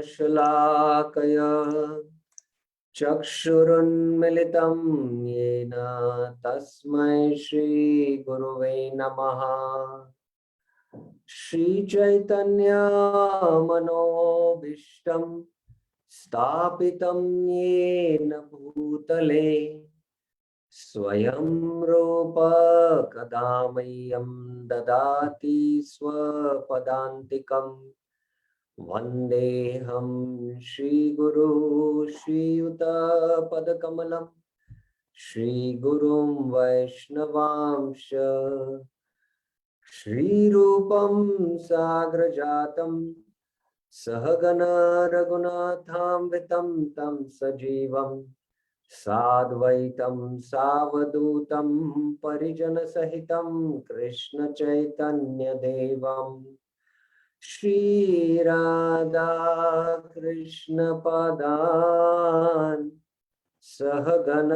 शलाकया चक्षुरुन्मिलितं येन तस्मै श्री गुरुवे नमः। श्री चैतन्य मनोभीष्टं स्थापितं येन भूतले स्वयं रूप कदा मह्यं ददाति स्वपदान्तिकम्। वन्देऽहं श्रीगुरु श्रीयुतपदकमलं श्रीगुरुं वैष्णवांश श्रीरूपं साग्रजातं सहगण रघुनाथान्वितं तं सजीवं साद्वैतं सावधूतं परिजनसहितं कृष्ण चैतन्यदेवम् श्री राधा कृष्ण पदान् सहगण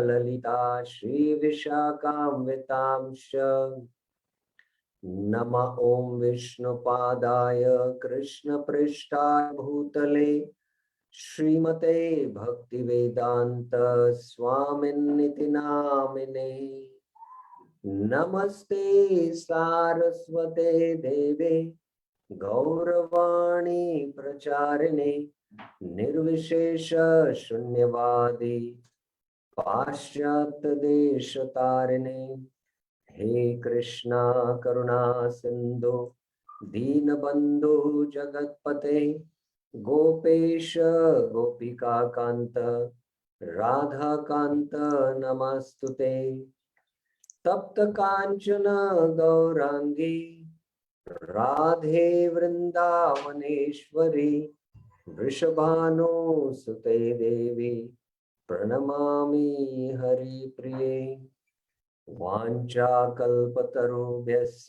ललिता श्री विशाखान्वितांश्च। नमः ओं विष्णुपादाय कृष्ण पृष्ठाय भूतले श्रीमते भक्तिवेदांत स्वामिन्निति नामिने। नमस्ते सारस्वते देवे गौरवाणी प्रचारिणे निर्विशेष शून्यवादी पाश्चात्य देश तारिणे। हे कृष्णा करुणा सिंधु दीनबंधु जगतपते गोपेश गोपिका कांत राधा कांत नमस्तुते। तप्त कांचन गौरांगी राधे वृंदावनेश्वरी वृषभानुसुते देवी प्रणमामि हरिप्रिये। वाञ्छाकल्पतरुभ्यश्च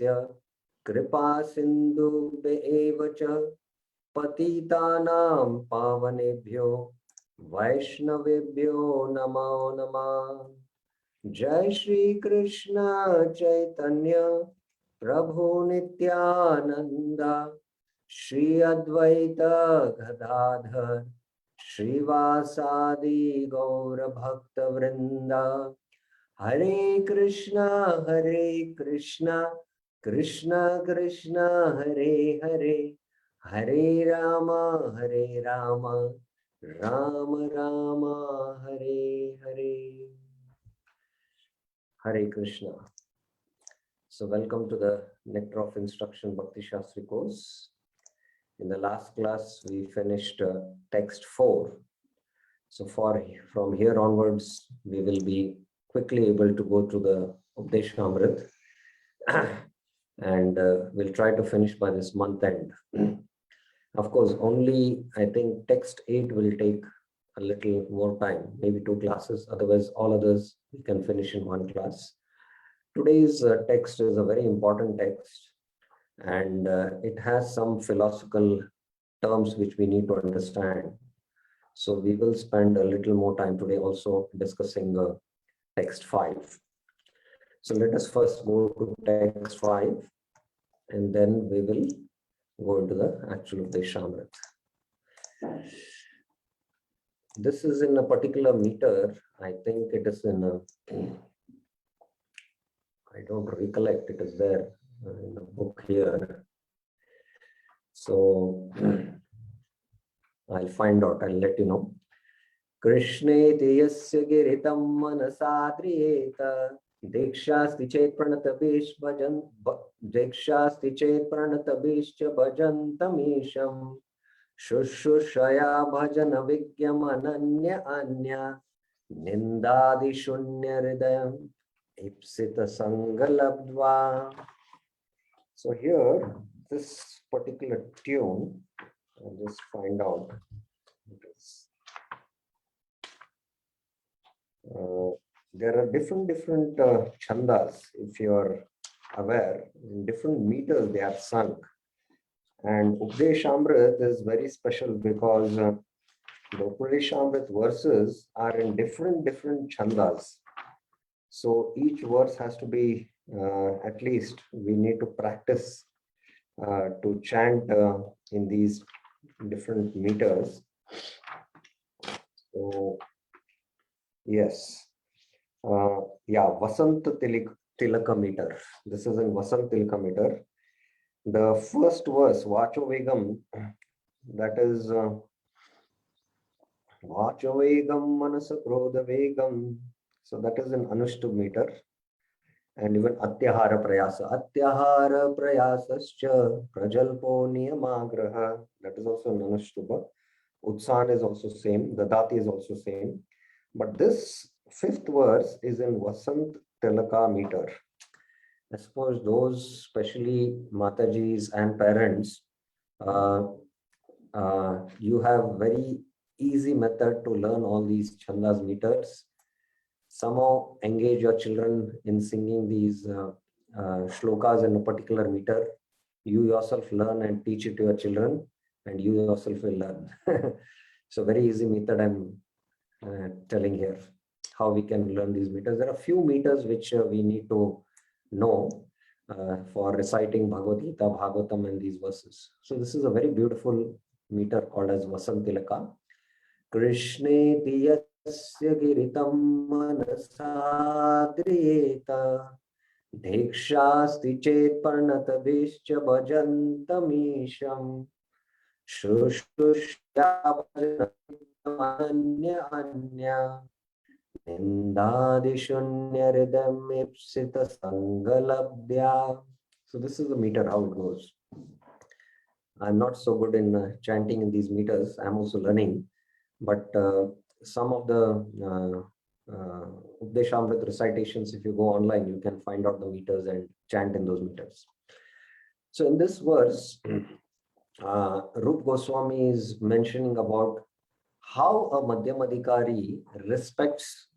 कृपा सिन्धुभ्येव च पतितानां पावनेभ्यो वैष्णवेभ्यो नमो नमः। जय श्री कृष्ण चैतन्य प्रभु नित्यानंद श्री अद्वैत गदाधर श्रीवासादि गौर भक्त वृंदा। हरे Krishna Krishna Krishna Hare Hare Hare Ram Ram Ram Hare Hare. Hare Krishna. So welcome to the Nectar of Instruction Bhakti Sastri course. In the last class, we finished text 4. So from here onwards, we will be quickly able to go to the Updeshamrit and we'll try to finish by this month end. Of course, only I think text 8 will take a little more time, maybe 2 classes. Otherwise, all others we can finish in 1 class. Today's text is a very important text, and it has some philosophical terms which we need to understand. So we will spend a little more time today also discussing text 5. So let us first go to text 5, and then we will go into the actual Updeshamrit. This is in a particular meter. I think it is in a, I don't recollect, it is there in the book here. So I'll find out, I'll let you know. Krishneti yasya giritam manasadriyeta dekshasti chet pranatabish bhajan dekshasti chet pranatabish bhajantamisham Shushushaya bhajana vigyam ananya anya nindadi shunya hridayam ipsita sangalabdva. So here, this particular tune, I'll just find out. There are different chandas, if you are aware, in different meters they are sung. And Updeshamrit is very special because the Updeshamrit verses are in different chandas. So each verse has to be, at least we need to practice to chant in these different meters. So, yes. Vasant Tilaka meter. This is in Vasant Tilaka meter. The first verse, Vacho Vegam, that is Vacho Vegam Manasa Krodha Vegam. So that is in Anushtup meter. And even Atyahara Prayasa. Atyahara Prayasascha Prajalpo Niyamagraha. That is also in Anushtupa. Utsan is also same. Dadati is also same. But this fifth verse is in Vasant Tilaka meter. I suppose those, especially Matajis and parents, you have very easy method to learn all these chandas meters. Somehow engage your children in singing these shlokas in a particular meter. You yourself learn and teach it to your children, and you yourself will learn. So very easy method I'm telling here, how we can learn these meters. There are a few meters which we need to know for reciting Bhagavad Gita, Bhagavatam and these verses. So this is a very beautiful meter called as Vasantilaka. Krishne Diyasya Giritam Manasadriyeta Dhikshasti Chet Parnatabhischa Bhajantamisham Shushushya Bhajananya Anya Nindadishunyarидam Ipsita Sangalabdya. So this is the meter, how it goes. I'm not so good in chanting in these meters. I'm also learning. But some of the Updeshamrit recitations, if you go online, you can find out the meters and chant in those meters. So in this verse, Rup Goswami is mentioning about how a Madhyamadhikari respects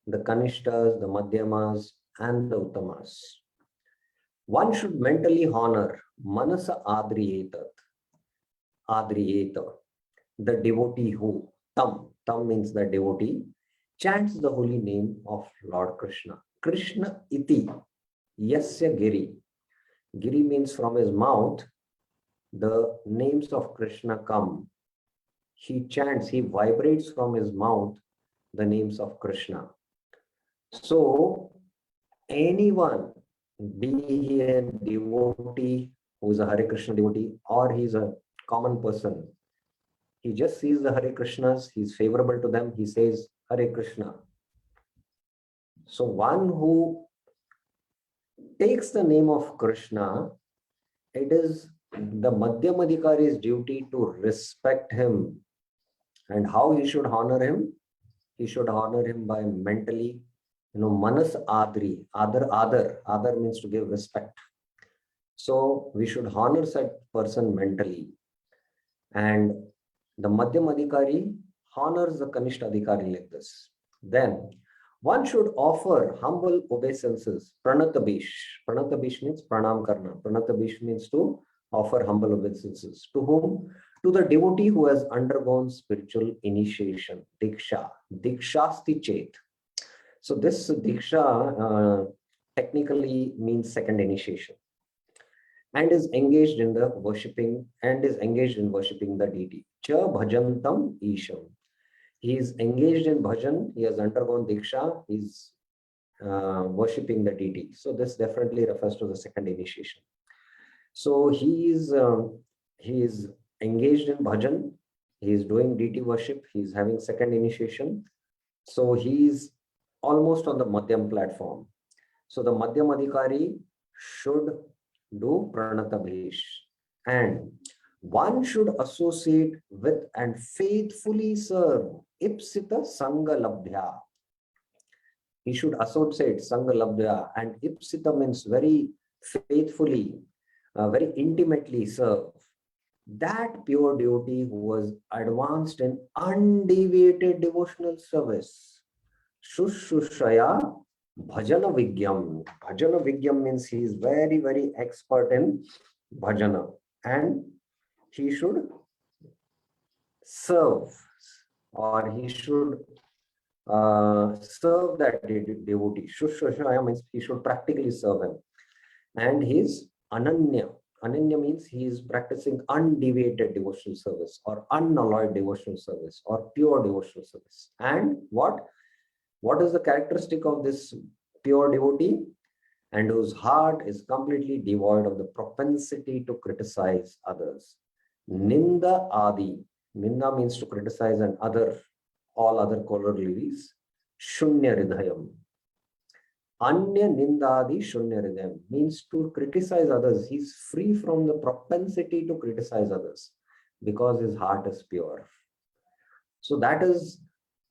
the Kanishtas, the Madhyamas, and the Uttamas. One should mentally honor Manasa Adriyetat, the devotee who, Tam means the devotee, chants the holy name of Lord Krishna. Krishna iti, yasya giri. Giri means from his mouth, the names of Krishna come. He chants, he vibrates from his mouth the names of Krishna. So, anyone, be he a devotee who is a Hare Krishna devotee, or he's a common person, he just sees the Hare Krishnas, he's favorable to them, he says Hare Krishna. So one who takes the name of Krishna, it is the Madhyamadhikari's duty to respect him. And how he should honor him? He should honor him by mentally, manas adri, adar means to give respect. So we should honor such person mentally. And the Madhyamadhikari honors the Kanishta Adhikari like this. Then one should offer humble obeisances. Pranatabish. Pranatabish means pranam karna. Pranatabish means to offer humble obeisances. To whom? To the devotee who has undergone spiritual initiation. Diksha. Dikshasti chet. So this Diksha technically means second initiation. And is engaged in the worshipping the deity. Cha bhajantam isham. He is engaged in bhajan, he has undergone diksha, he is worshipping the deity. So this definitely refers to the second initiation. So he is engaged in bhajan, he is doing deity worship, he is having second initiation. So he is almost on the Madhyam platform. So the Madhyamadhikari should do Pranatabhish. And one should associate with and faithfully serve Ipsita Sangalabhya. He should associate Sangalabhya, and Ipsita means very faithfully, very intimately serve that pure devotee who was advanced in undeviated devotional service. Shushushaya Bhajana Vigyam. Bhajana Vigyam means he is very, very expert in bhajana, and he should serve, or he should serve that devotee. Shushushaya means he should practically serve him. And he is Ananya. Ananya means he is practicing undeviated devotional service or unalloyed devotional service or pure devotional service. And what is the characteristic of this pure devotee? And whose heart is completely devoid of the propensity to criticize others. Ninda adi. Ninda means to criticize and all other corollaries. Shunya ridhayam. Anya nindadi shunya ridhayam means to criticize others. He's free from the propensity to criticize others because his heart is pure. So that is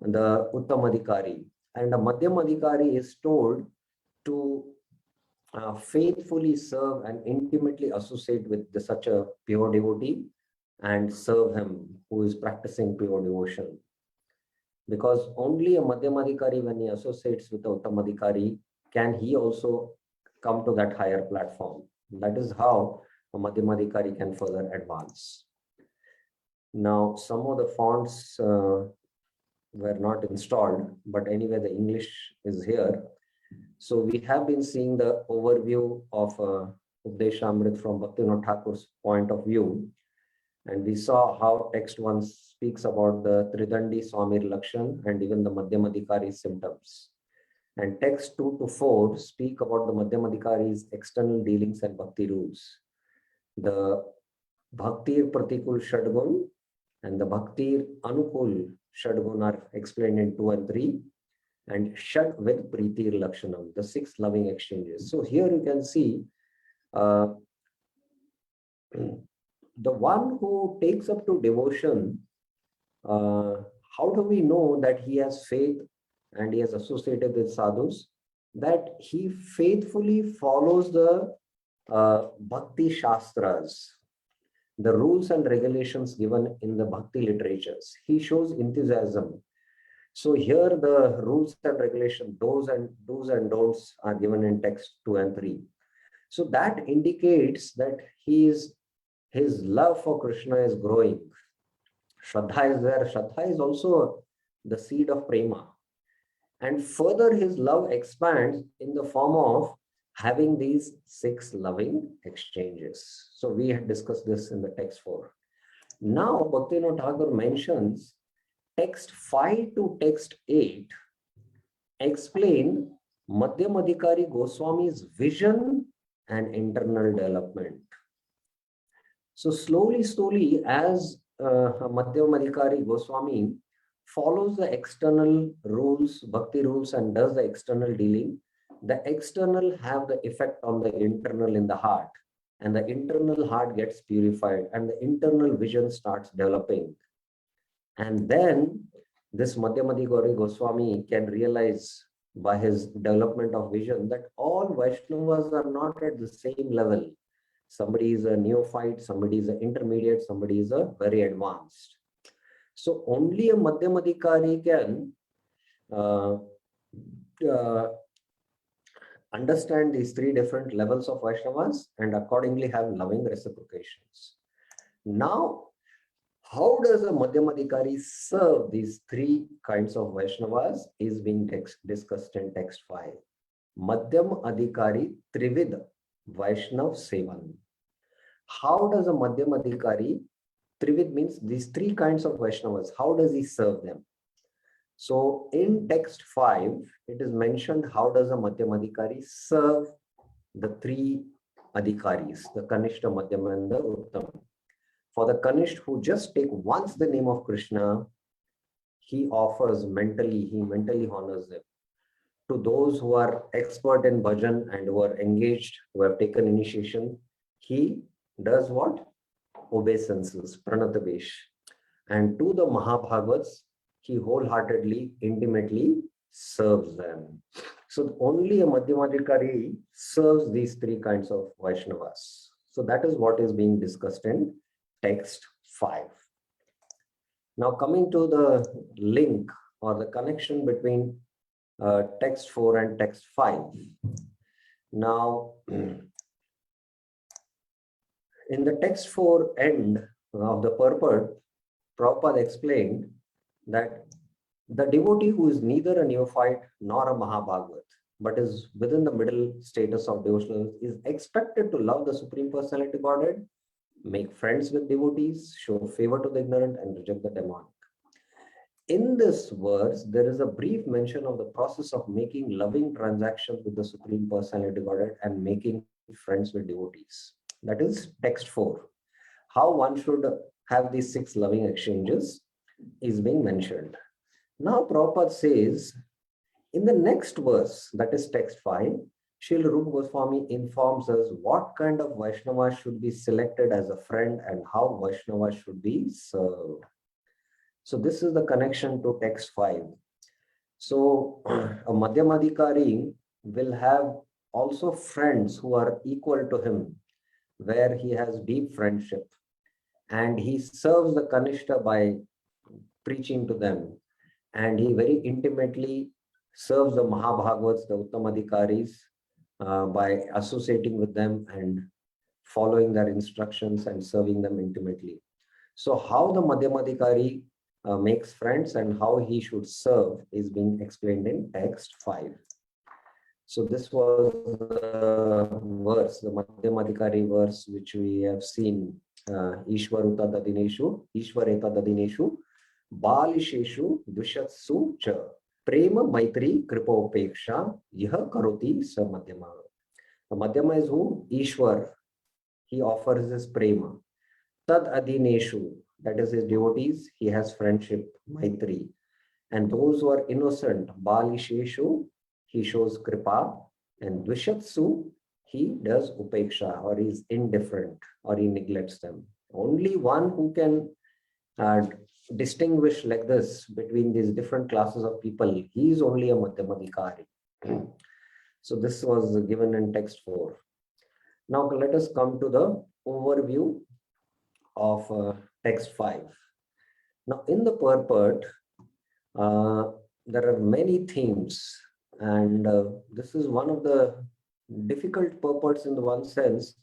the Uttamadhikari. And the Madhyamadhikari is told to faithfully serve and intimately associate with such a pure devotee and serve him who is practicing pure devotion. Because only a Madhyamadhikari, when he associates with the Uttamadhikari, can he also come to that higher platform. That is how a Madhyamadhikari can further advance. Now, some of the fonts were not installed, but anyway, the English is here. So we have been seeing the overview of Updeshamrit from Bhaktivinoda Thakur's point of view. And we saw how text 1 speaks about the Tridandi Swamir Lakshan and even the Madhyamadhikari symptoms. And text 2 to 4 speak about the Madhyamadhikari's external dealings and bhakti rules. The Bhaktir Pratikul Shadgun and the Bhaktir Anukul Shadgun are explained in 2 and 3. And Shad with Pritir Lakshanam, the 6 loving exchanges. So here you can see the one who takes up to devotion, how do we know that he has faith and he has associated with sadhus? That he faithfully follows the Bhakti Shastras, the rules and regulations given in the Bhakti literatures. He shows enthusiasm. So here the rules and regulations, do's and don'ts are given in text 2 and 3. So that indicates that his love for Krishna is growing. Shraddha is there. Shraddha is also the seed of prema. And further his love expands in the form of having these 6 loving exchanges. So we had discussed this in the text 4. Now Bhaktivinoda Thakur mentions text 5 to text 8 explain Madhyamadhikari Goswami's vision and internal development. So slowly, as Madhyamadhikari Goswami follows the external rules, bhakti rules, and does the external dealing, the external have the effect on the internal in the heart, and the internal heart gets purified, and the internal vision starts developing. And then this Madhyamadhikari Goswami can realize by his development of vision that all Vaishnavas are not at the same level. Somebody is a neophyte, somebody is an intermediate, somebody is a very advanced. So only a Madhyamadhikari can understand these 3 different levels of Vaishnavas and accordingly have loving reciprocations. Now, how does a Madhyamadhikari serve these 3 kinds of Vaishnavas is being discussed in text 5. Madhyamadhikari Trivid Vaishnav Sevan. How does a Madhyamadhikari, Trivid means these 3 kinds of Vaishnavas, how does he serve them? So in text 5, it is mentioned how does a Madhyamadhikari serve the 3 Adhikaris, the Kanishta, Madhyama and the Uttam. For the Kanishta who just take once the name of Krishna, he mentally honors them. To those who are expert in bhajan and who are engaged, who have taken initiation, he does what? Obeisances, pranatavesh. And to the Mahabhagavats, he wholeheartedly, intimately serves them. So only a Madhyamadhikari serves these 3 kinds of Vaishnavas. So that is what is being discussed in text 5. Now coming to the link or the connection between text 4 and text 5. Now, in the text 4 end of the purport, Prabhupada explained that the devotee who is neither a neophyte nor a Mahabhagavat, but is within the middle status of devotional, is expected to love the Supreme Personality Godhead, make friends with devotees, show favor to the ignorant, and reject the demonic. In this verse, there is a brief mention of the process of making loving transactions with the Supreme Personality Godhead and making friends with devotees. That is text 4. How one should have these 6 loving exchanges is being mentioned. Now Prabhupada says, in the next verse, that is text 5, Srila Rupa Goswami informs us what kind of Vaishnava should be selected as a friend and how Vaishnava should be served. So this is the connection to text 5. So a Madhyamadhikari will have also friends who are equal to him, where he has deep friendship. And he serves the Kanishta by preaching to them. And he very intimately serves the Mahabhagavats, the Uttamadhikaris, by associating with them and following their instructions and serving them intimately. So how the Madhyamadhikari makes friends and how he should serve is being explained in text 5. So this was the verse, the Madhyamadhikari verse, which we have seen. Ishvaruta Dadineshu, Ishvareta Dadineshu, Balisheshu, Dushatsu Cha, Prema Maitri Kripopeksha, Yaha Karoti Sa Madhyama. The Madhyama is who? Ishwar. He offers his prema. Tad Adineshu, that is his devotees, he has friendship, Maitri. And those who are innocent, Balisheshu, he shows kripa. And Dvishatsu, he does upeksha, or he is indifferent, or he neglects them. Only one who can distinguish like this between these different classes of people, he is only a Madhyamadhikari. So this was given in text 4. Now let us come to the overview of text 5. Now in the purport, there are many themes, and this is one of the difficult purports in the one sense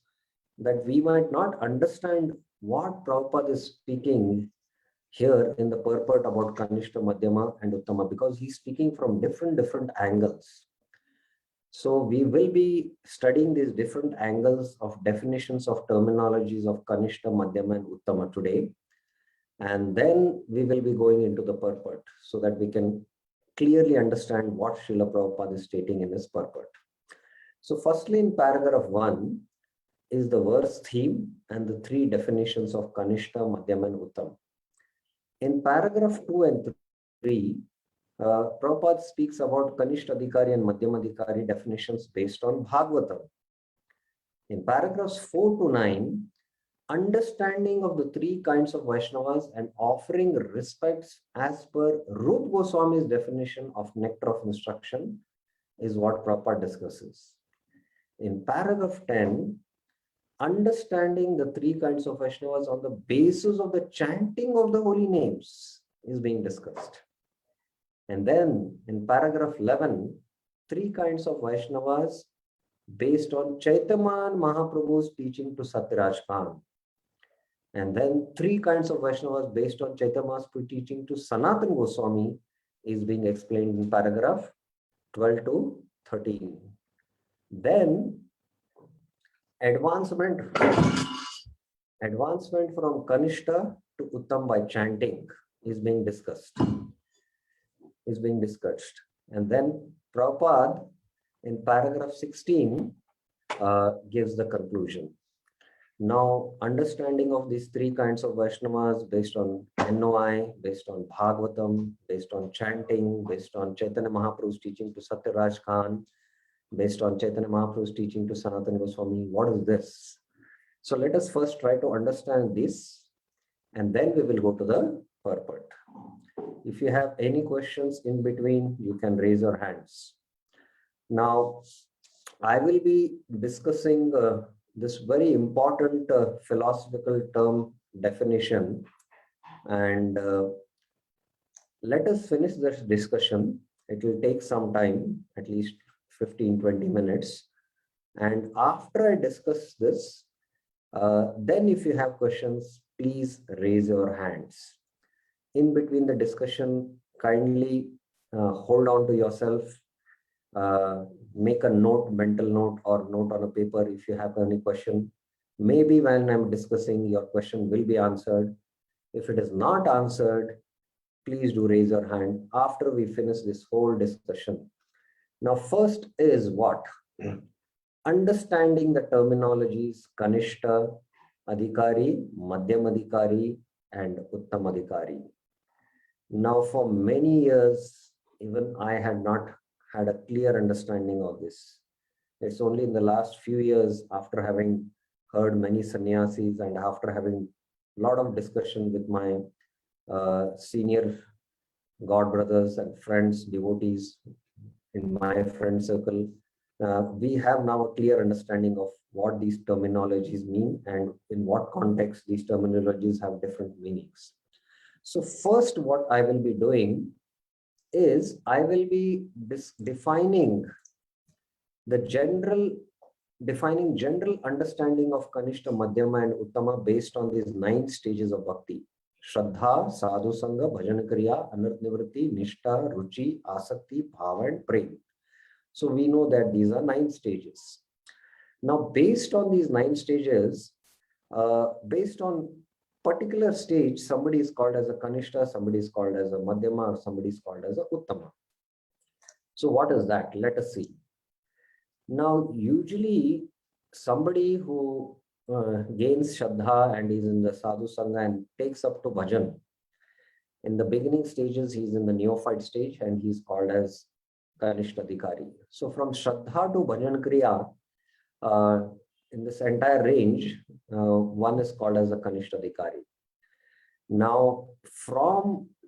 that we might not understand what Prabhupada is speaking here in the purport about Kanishta, Madhyama and Uttama, because he's speaking from different angles. So we will be studying these different angles of definitions of terminologies of Kanishta, Madhyama and Uttama today. And then we will be going into the purport so that we can clearly understand what Srila Prabhupada is stating in his purport. So firstly, in paragraph 1 is the verse theme and the 3 definitions of Kanishta, Madhyama and Uttama. In paragraph 2 and 3, Prabhupada speaks about Kanishta Adhikari and Madhyamadhikari definitions based on Bhagavatam. In paragraphs 4 to 9, understanding of the 3 kinds of Vaishnavas and offering respects as per Rupa Goswami's definition of nectar of instruction is what Prabhupada discusses. In paragraph 10, understanding the 3 kinds of Vaishnavas on the basis of the chanting of the holy names is being discussed. And then in paragraph 11, 3 kinds of Vaishnavas based on Chaitanya Mahaprabhu's teaching to Satyaraj Khan. And then 3 kinds of Vaishnavas based on Chaitanya's teaching to Sanatana Goswami is being explained in paragraph 12 to 13. Then advancement from Kanishta to Uttam by chanting is being discussed. And then Prabhupada in paragraph 16 gives the conclusion. Now, understanding of these 3 kinds of Vaishnavas based on NOI, based on Bhagavatam, based on chanting, based on Chaitanya Mahaprabhu's teaching to Satyaraj Khan, based on Chaitanya Mahaprabhu's teaching to Sanatana Goswami. What is this? So let us first try to understand this, and then we will go to the purport. If you have any questions in between, you can raise your hands. Now, I will be discussing this very important philosophical term definition, and let us finish this discussion. It will take some time, at least 15-20 minutes, and after I discuss this, then if you have questions, please raise your hands. In between the discussion, kindly hold on to yourself, make a note, mental note or note on a paper if you have any question. Maybe when I'm discussing, your question will be answered. If it is not answered, please do raise your hand after we finish this whole discussion. Now, first is what? Understanding the terminologies Kanishta, Adhikari, Madhyamadhikari, and Uttamadhikari. Now, for many years, even I had not had a clear understanding of this. It's only in the last few years, after having heard many sannyasis and after having a lot of discussion with my senior God brothers and friends, devotees in my friend circle, we have now a clear understanding of what these terminologies mean and in what context these terminologies have different meanings. So first, what I will be doing is I will be defining general understanding of Kanishta, Madhyama, and Uttama based on these 9 stages of bhakti. Shraddha, Sadhu Sangha, Bhajan Kriya, Anartha, Nishta, Ruchi, Asakti, Bhava, and Prem. So we know that these are 9 stages. Now, based on these 9 stages, based on particular stage, somebody is called as a Kanishta, somebody is called as a Madhyama, or somebody is called as a Uttama. So what is that? Let us see. Now, usually somebody who gains Shraddha and is in the Sadhu Sangha and takes up to Bhajan, in the beginning stages, he's in the neophyte stage and he's called as Kanishta Adhikari. So from Shraddha to Bhajan Kriya, in this entire range, one is called as a Kanishta Adhikari. Now,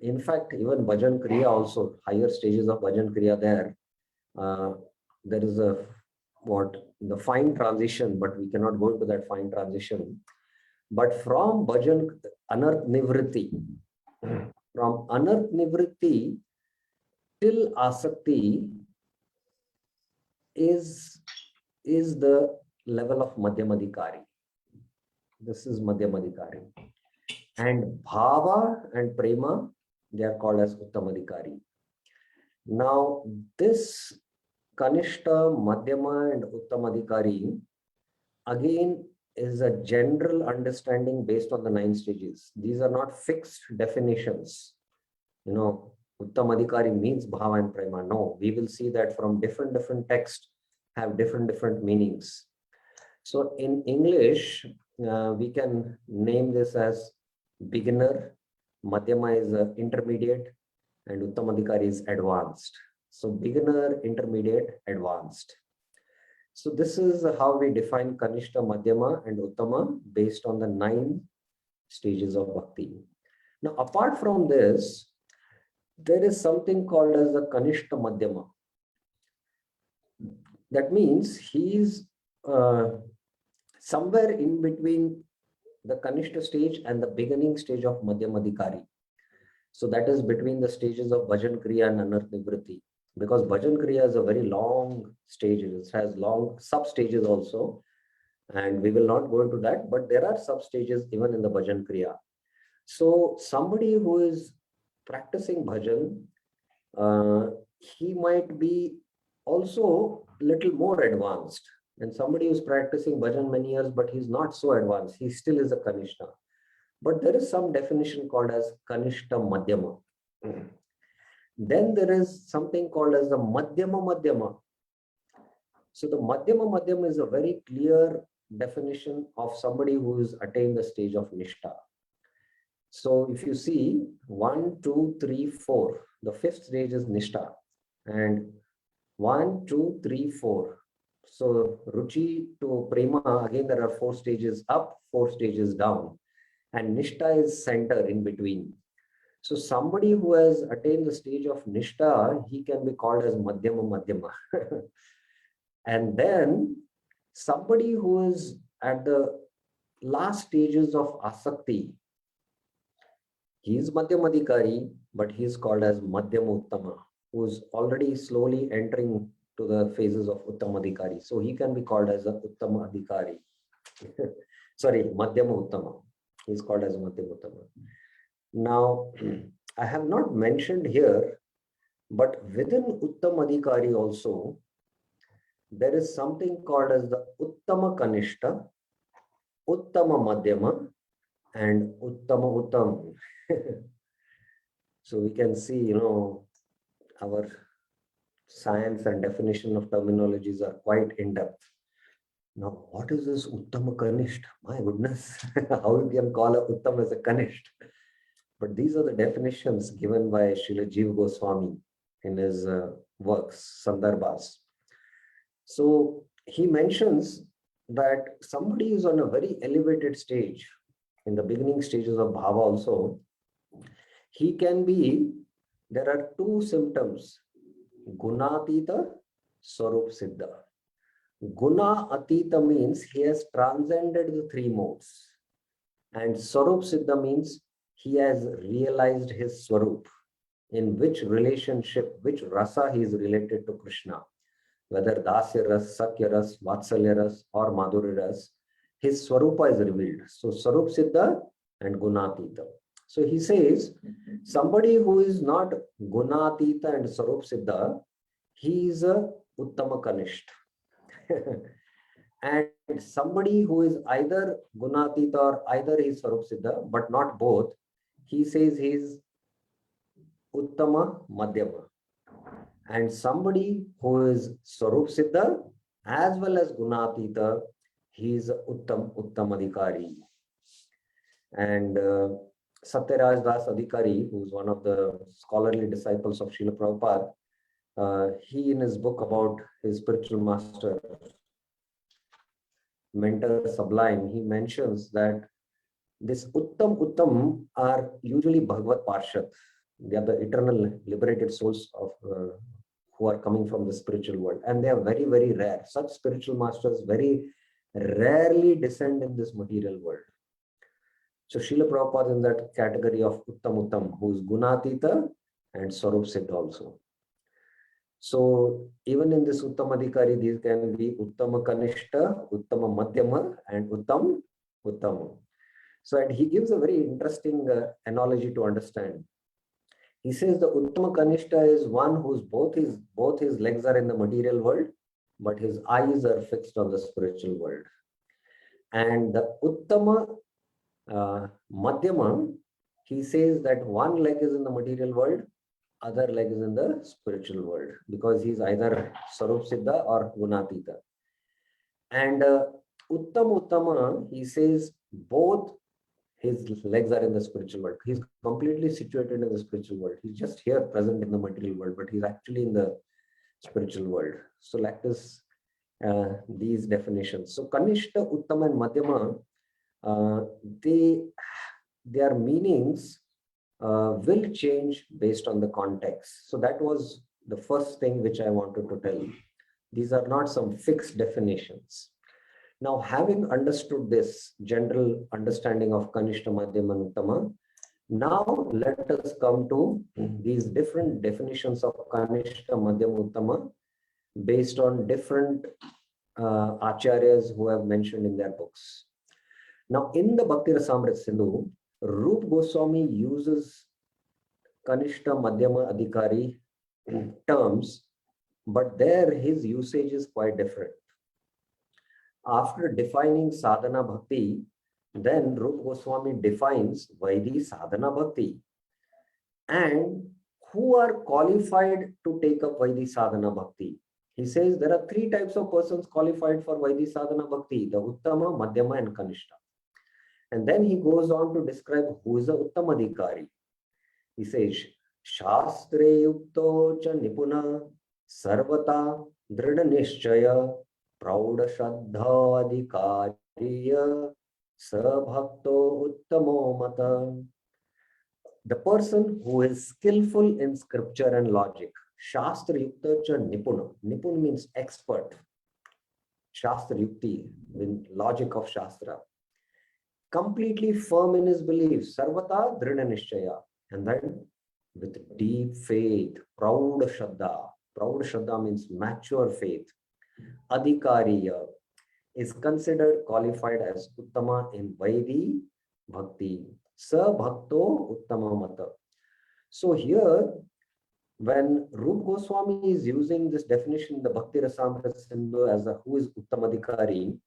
in fact, even Bhajan Kriya also, higher stages of Bhajan Kriya there is the fine transition, but we cannot go into that fine transition. But from Bhajan, Anarth Nivritti, from Anarth Nivritti till Asakti is the level of Madhyamadhikari. This is Madhyamadhikari. And Bhava and Prema, they are called as Uttamadhikari. Now, this Kanishta, Madhyama, and Uttamadhikari, again, is a general understanding based on the 9 stages. These are not fixed definitions. Uttamadhikari means Bhava and Prema. No, we will see that from different texts have different meanings. So in English, we can name this as beginner, Madhyama is intermediate, and Uttamadhikari is advanced. So beginner, intermediate, advanced. So this is how we define Kanishta, Madhyama, and Uttama based on the 9 stages of bhakti. Now, apart from this, there is something called as the Kanishta Madhyama. That means he's somewhere in between the Kanishta stage and the beginning stage of Madhyamadhikari. So that is between the stages of Bhajan Kriya and Anarth Nivritti. Because Bhajan Kriya is a very long stage. It has long sub-stages also. And we will not go into that, but there are sub-stages even in the Bhajan Kriya. So somebody who is practicing Bhajan, he might be also a little more advanced. And somebody who's practicing Bhajan many years, but he's not so advanced. He still is a Kanishta. But there is some definition called as Kanishta Madhyama. Then there is something called as the Madhyama Madhyama. So the Madhyama Madhyama is a very clear definition of somebody who has attained the stage of Nishta. So if you see 1, 2, 3, 4, the 5th stage is Nishta. And 1, 2, 3, 4. So Ruchi to Prema, again, there are 4 stages up, 4 stages down. And Nishta is center in between. So somebody who has attained the stage of Nishta, he can be called as Madhyama Madhyama. And then somebody who is at the last stages of Asakti, he is Madhyamadhikari, but he is called as Madhyama Uttama, who is already slowly entering to the phases of Uttamadhikari. So he can be called as a Uttamadhikari. Sorry, Madhyama Uttama. He is called as Madhyama Uttama. Now, I have not mentioned here, but within Uttamadhikari also, there is something called as the Uttama Kanishta, Uttama Madhyama, and Uttama Uttam. So we can see, our science and definition of terminologies are quite in depth. Now, what is this Uttama Kanishta? My goodness, how we can call a Uttam as a Kanishta? But these are the definitions given by Srila Jiva Goswami in his works, Sandarbhas. So he mentions that somebody is on a very elevated stage, in the beginning stages of Bhava also, he can be, there are two symptoms, Gunatita, Swarup Siddha. Guna Atita means he has transcended the three modes. And Swarup Siddha means he has realized his Swarup, in which relationship, which rasa he is related to Krishna. Whether Dasya Ras, Sakya Ras, Vatsalya Ras, or Madhurya Ras, his Swarupa is revealed. So Swarup Siddha and Gunatita. So he says, somebody who is not Gunatita and Swarup Siddha, he is a Uttama Kanishta. And somebody who is either Gunatita or either he is Swarup Siddha, but not both, he says he is Uttama Madhyama. And somebody who is Swarup Siddha as well as Gunatita, he is Adhikari. And Satyaraj Das Adhikari, who is one of the scholarly disciples of Srila Prabhupada, he in his book about his spiritual master, Mentor Sublime, he mentions that this Uttam are usually Bhagavad Parshad. They are the eternal liberated souls of who are coming from the spiritual world. And they are very, very rare. Such spiritual masters very rarely descend in this material world. So Srila Prabhupada is in that category of Uttam, who is Gunatita and Swarup Siddha also. So even in this Adhikari, these can be Uttama Kanishta, Uttama Madhyama, and Uttam. So and he gives a very interesting analogy to understand. He says the Uttama Kanishta is one whose both his legs are in the material world, but his eyes are fixed on the spiritual world. And the Uttama Madhyama, he says that one leg is in the material world, other leg is in the spiritual world, because he's either Swarup Siddha or Gunatita. And Uttama, he says both his legs are in the spiritual world. He's completely situated in the spiritual world. He's just here present in the material world, but he's actually in the spiritual world. So like this, these definitions. So Kanishta, Uttama and Madhyama, their meanings will change based on the context. So that was the first thing which I wanted to tell you. These are not some fixed definitions. Now, having understood this general understanding of Kanishta, Madhyama, and Uttama, now let us come to these different definitions of Kanishta, Madhyama, Uttama based on different acharyas who have mentioned in their books. Now, in the Bhakti Rasamrita Sindhu, Rupa Goswami uses Kanishta, Madhyama, Adhikari terms, but there his usage is quite different. After defining sadhana bhakti, then Rupa Goswami defines Vaidhi sadhana bhakti. And who are qualified to take up Vaidhi sadhana bhakti? He says there are three types of persons qualified for Vaidhi sadhana bhakti, the Uttama, Madhyama, and Kanishta. And then he goes on to describe who is the Uttamadhikari. He says, Shastre yukto cha nipuna sarvata drida nishchaya Praudha Shraddha Adhikariya Sabhakto Uttamo Mata. The person who is skillful in scripture and logic. Shastra Yukta Cha Nipuna. Nipun means expert. Shastra Yukti, in logic of Shastra. Completely firm in his beliefs. Sarvata Drida Nishchaya. And then with deep faith. Praudha Shraddha. Praudha Shraddha means mature faith. Adhikariya is considered qualified as Uttama in Vaidhi Bhakti. Sa Bhakto Uttama Mata. So here, when Rup Goswami is using this definition in the Bhakti Rasamrita Sindhu as a who is Uttamadhikari,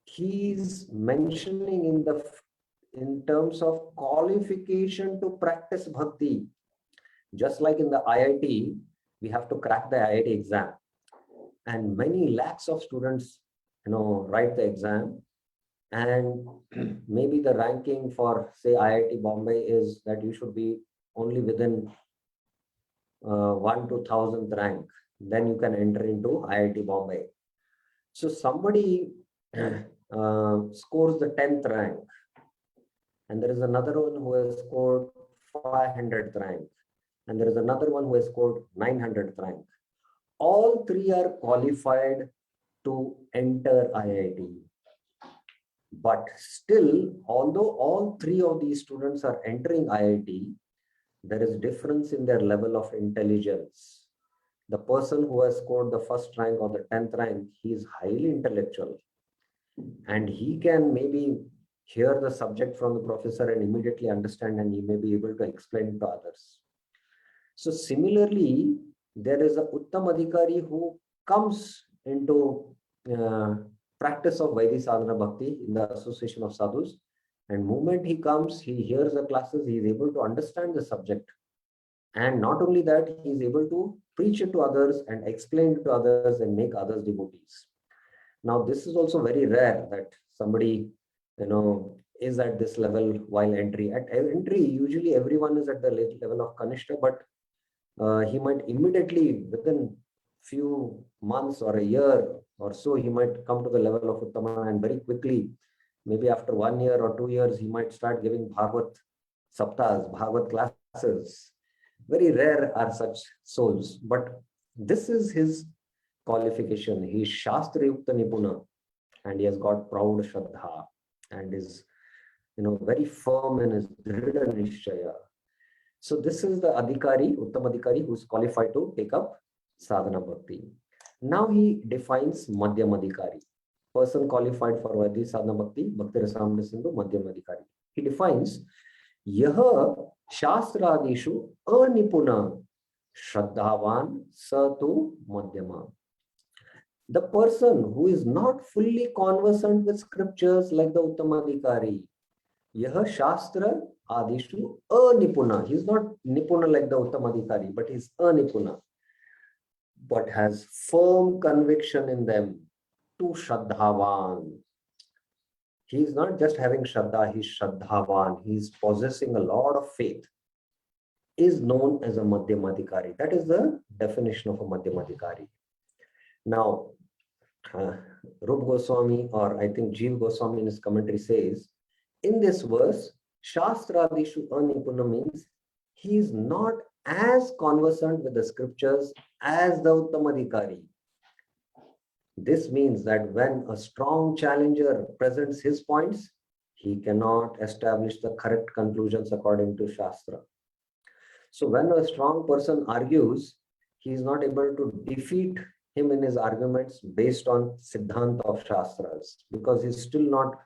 he is mentioning in terms of qualification to practice bhakti. Just like in the IIT, we have to crack the IIT exam, and many lakhs of students, write the exam, and maybe the ranking for say IIT Bombay is that you should be only within 1 to 1000th rank, then you can enter into IIT Bombay. So somebody scores the 10th rank, and there is another one who has scored 500th rank, and there is another one who has scored 900th rank. All three are qualified to enter IIT. But still, although all three of these students are entering IIT, there is difference in their level of intelligence. The person who has scored the first rank or the 10th rank, he is highly intellectual, and he can maybe hear the subject from the professor and immediately understand, and he may be able to explain to others. So similarly, there is a Uttamadhikari who comes into practice of Vaidhi Sadhana Bhakti in the association of sadhus, and moment he comes, he hears the classes, he is able to understand the subject, and not only that, he is able to preach it to others and explain it to others and make others devotees. Now this is also very rare that somebody is at this level while entry. At entry, usually everyone is at the level of Kanishta, but he might immediately, within few months or a year or so, he might come to the level of Uttama, and very quickly, maybe after 1 year or 2 years, he might start giving Bhagavad Saptas, Bhagavad classes. Very rare are such souls, but this is his qualification. He is Shastri Yukta Nipuna, and he has got proud Shraddha, and is very firm in his Dhrida Nishchaya. So this is the Adhikari, Uttamadhikari, who is qualified to take up sadhana bhakti. Now he defines Madhyamadhikari, person qualified for Vaidhi sadhana bhakti, Bhakti Rasamrita Sindhu, Madhyamadhikari. He defines Yaha Shastradishu Anipuna Shraddhavan Satu Madhyama. The person who is not fully conversant with scriptures like the Uttamadhikari, Yaha Shastra Adishu Anipuna. He is not Nipuna like the Uttamadhikari, but he is Anipuna, but has firm conviction in them, to Shraddhavan. He is not just having Shraddha, he is Shraddhavan. He is possessing a lot of faith, is known as a Madhyamadhikari. That is the definition of a Madhyamadhikari. Now, Rup Goswami, or I think Jeev Goswami in his commentary says, in this verse, Shastradishu Anipuna means he is not as conversant with the scriptures as the Uttamadhikari. This means that when a strong challenger presents his points, he cannot establish the correct conclusions according to Shastra. So when a strong person argues, he is not able to defeat him in his arguments based on Siddhanta of Shastras, because he's still not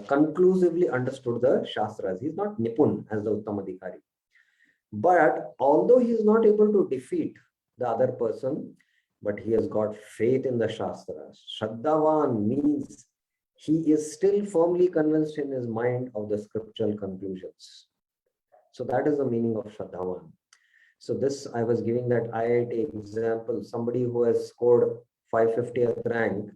conclusively understood the Shastras. He's not Nipun as the Uttamadhikari. But although he is not able to defeat the other person, but he has got faith in the Shastras. Shraddhavan means he is still firmly convinced in his mind of the scriptural conclusions. So that is the meaning of Shraddhavan. So this, I was giving that IIT example, somebody who has scored 550th rank,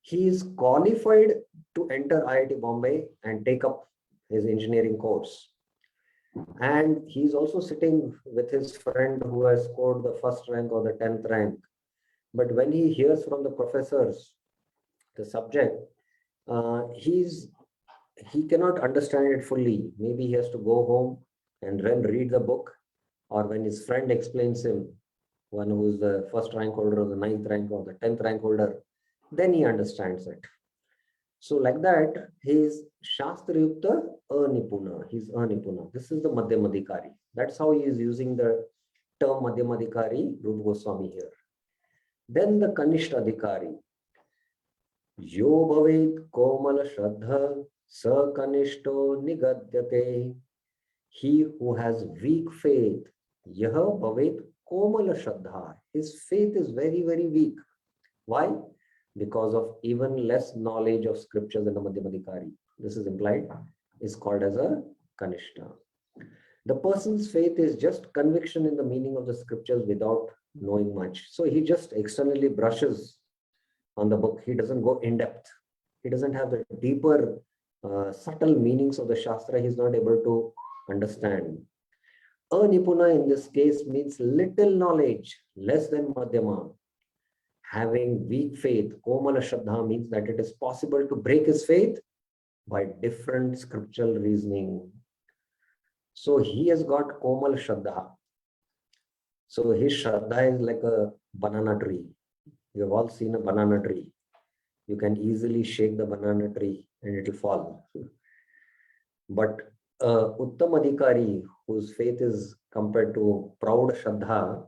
he is qualified to enter IIT Bombay and take up his engineering course. And he's also sitting with his friend who has scored the first rank or the 10th rank. But when he hears from the professors the subject, he cannot understand it fully. Maybe he has to go home and then read the book, or when his friend explains him, one who is the first rank holder or the 9th rank or the 10th rank holder, then he understands it. So like that, he is Shastrayukta Anipuna. He is Anipuna. This is the Madhyamadhikari. That's how he is using the term Madhyamadhikari, Rupa Goswami here. Then the Kanishta Adhikari. Yo bhavet komala shraddha sa kanishto nigadyate. He who has weak faith Yaha bhavet komala shraddha. His faith is very, very weak. Why? Because of even less knowledge of scriptures in the Madhyamadhikari. This is implied, is called as a Kanishta. The person's faith is just conviction in the meaning of the scriptures without knowing much. So he just externally brushes on the book. He doesn't go in depth. He doesn't have the deeper, subtle meanings of the Shastra. He's not able to understand. Anipuna in this case means little knowledge, less than Madhyama. Having weak faith, Komala Shraddha means that it is possible to break his faith by different scriptural reasoning. So he has got Komal Shraddha. So his Shraddha is like a banana tree. You have all seen a banana tree. You can easily shake the banana tree and it will fall. But Adhikari, whose faith is compared to proud Shraddha,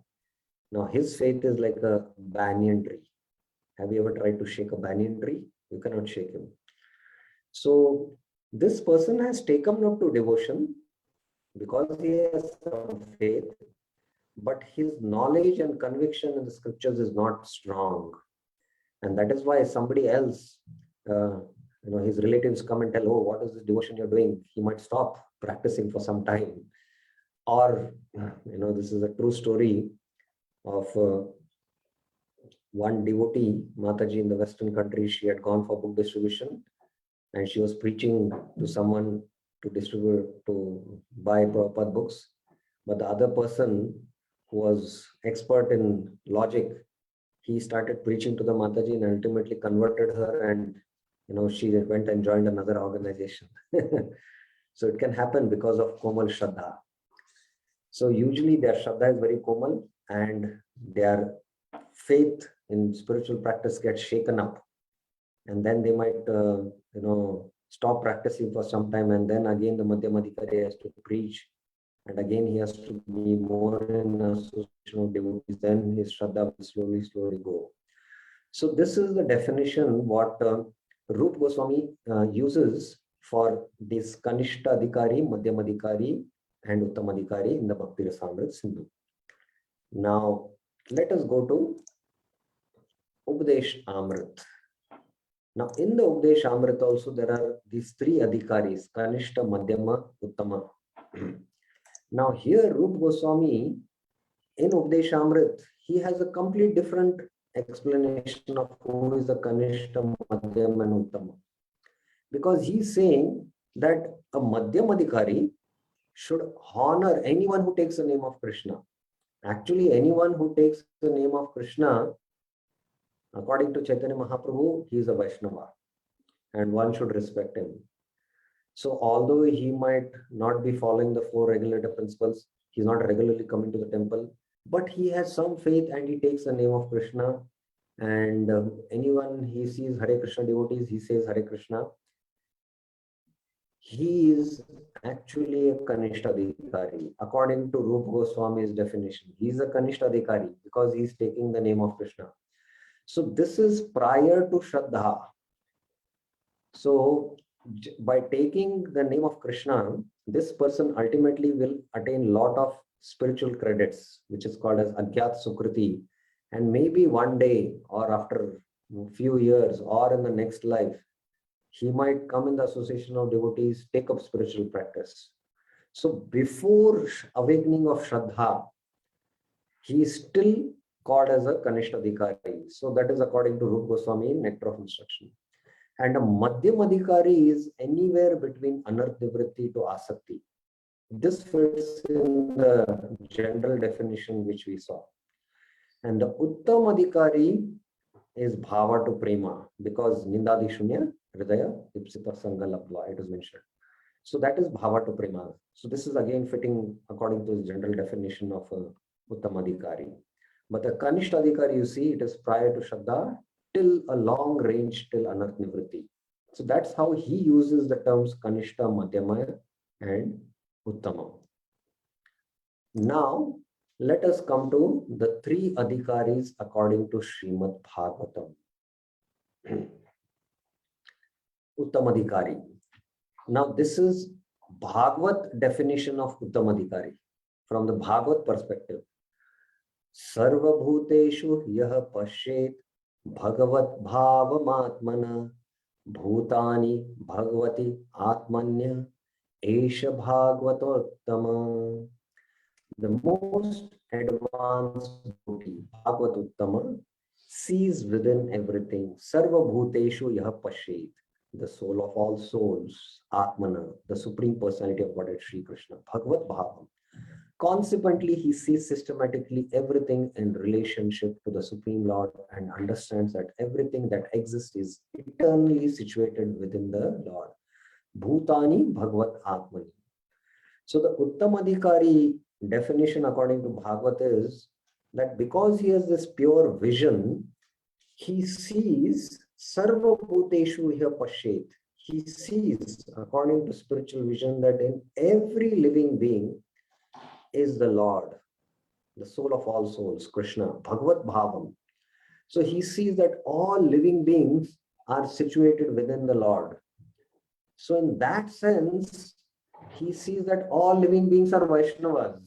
now his faith is like a banyan tree. Have you ever tried to shake a banyan tree? You cannot shake him. So this person has taken up to devotion because he has some faith, but his knowledge and conviction in the scriptures is not strong. And that is why somebody else, his relatives come and tell, oh, what is this devotion you're doing? He might stop practicing for some time. Or, this is a true story of one devotee, Mataji in the Western countries. She had gone for book distribution and she was preaching to someone to distribute, to buy Prabhupada books. But the other person who was expert in logic, he started preaching to the Mataji and ultimately converted her, and she went and joined another organization. So it can happen because of Komal Shraddha. So usually their Shraddha is very Komal and their faith in spiritual practice gets shaken up. And then they might, stop practicing for some time, and then again the Madhyamadhikari has to preach. And again he has to be more in association of devotees, then his Shraddha will slowly go. So this is the definition what Rupa Goswami uses for this Kanishta Adhikari, Madhyamadhikari and Uttamadhikari in the Bhakti Rasamrita Sindhu. Now let us go to Upadesh Amrit. Now in the Upadesh Amrit also there are these three Adhikaris, Kanishta, Madhyama, Uttama. Now here Rupa Goswami in Upadesh Amrit, he has a complete different explanation of who is the Kanishta, Madhyama and Uttama. Because he's saying that a Madhyamadhikari should honor anyone who takes the name of Krishna. Actually, anyone who takes the name of Krishna, according to Chaitanya Mahaprabhu, he is a Vaishnava and one should respect him. So although he might not be following the four regulative principles, he's not regularly coming to the temple, but he has some faith and he takes the name of Krishna. And anyone he sees Hare Krishna devotees, he says Hare Krishna. He is actually a Kanishta Adhikari. According to Rupa Goswami's definition, he is a Kanishta Adhikari because he is taking the name of Krishna. So this is prior to Shraddha. So by taking the name of Krishna, this person ultimately will attain lot of spiritual credits, which is called as Adhyat Sukriti. And maybe one day or after a few years or in the next life, he might come in the association of devotees, take up spiritual practice. So before awakening of Shraddha, he is still called as a Kanishta Adhikari. So that is according to Rupa Goswami in Nectar of Instruction. And a Madhyamadhikari is anywhere between Anartha-nivritti to Asakti. This fits in the general definition which we saw. And the Uttamadhikari is Bhava to Prema, because Nindadi Shunya, Hridaya, Ipsita Sangalapla, it is mentioned. So that is Bhava to Prema. So this is again fitting according to the general definition of Uttamadhikari. But the Kanishta Adhikari, you see, it is prior to Shraddha till a long range till Anartha-nivritti. So that's how he uses the terms Kanishta, Madhyama and Uttama. Now, let us come to the three Adhikaris according to Srimad Bhagavatam. Uttamadhikari. Now, this is Bhagavat definition of Uttamadhikari from the Bhagavad perspective. Sarva bhuteshu yah pashet bhagavat bhavamatmana bhutani bhagavati atmanya esha bhagavatottama. The most advanced devotee, Bhagavatottama, sees within everything. Sarva bhuteshu yah pashet, the soul of all souls, Atmana, the Supreme Personality of Godhead Sri Krishna, Bhagavat Bhavam. Consequently, he sees systematically everything in relationship to the Supreme Lord and understands that everything that exists is eternally situated within the Lord. Bhutani Bhagavat Atmani. So the Uttamadhikari definition according to Bhagavat is that because he has this pure vision, he sees Sarva Bhuteshu Iha Pashet. He sees, according to spiritual vision, that in every living being is the Lord, the soul of all souls, Krishna, Bhagavat Bhavam. So he sees that all living beings are situated within the Lord. So in that sense, he sees that all living beings are Vaishnavas.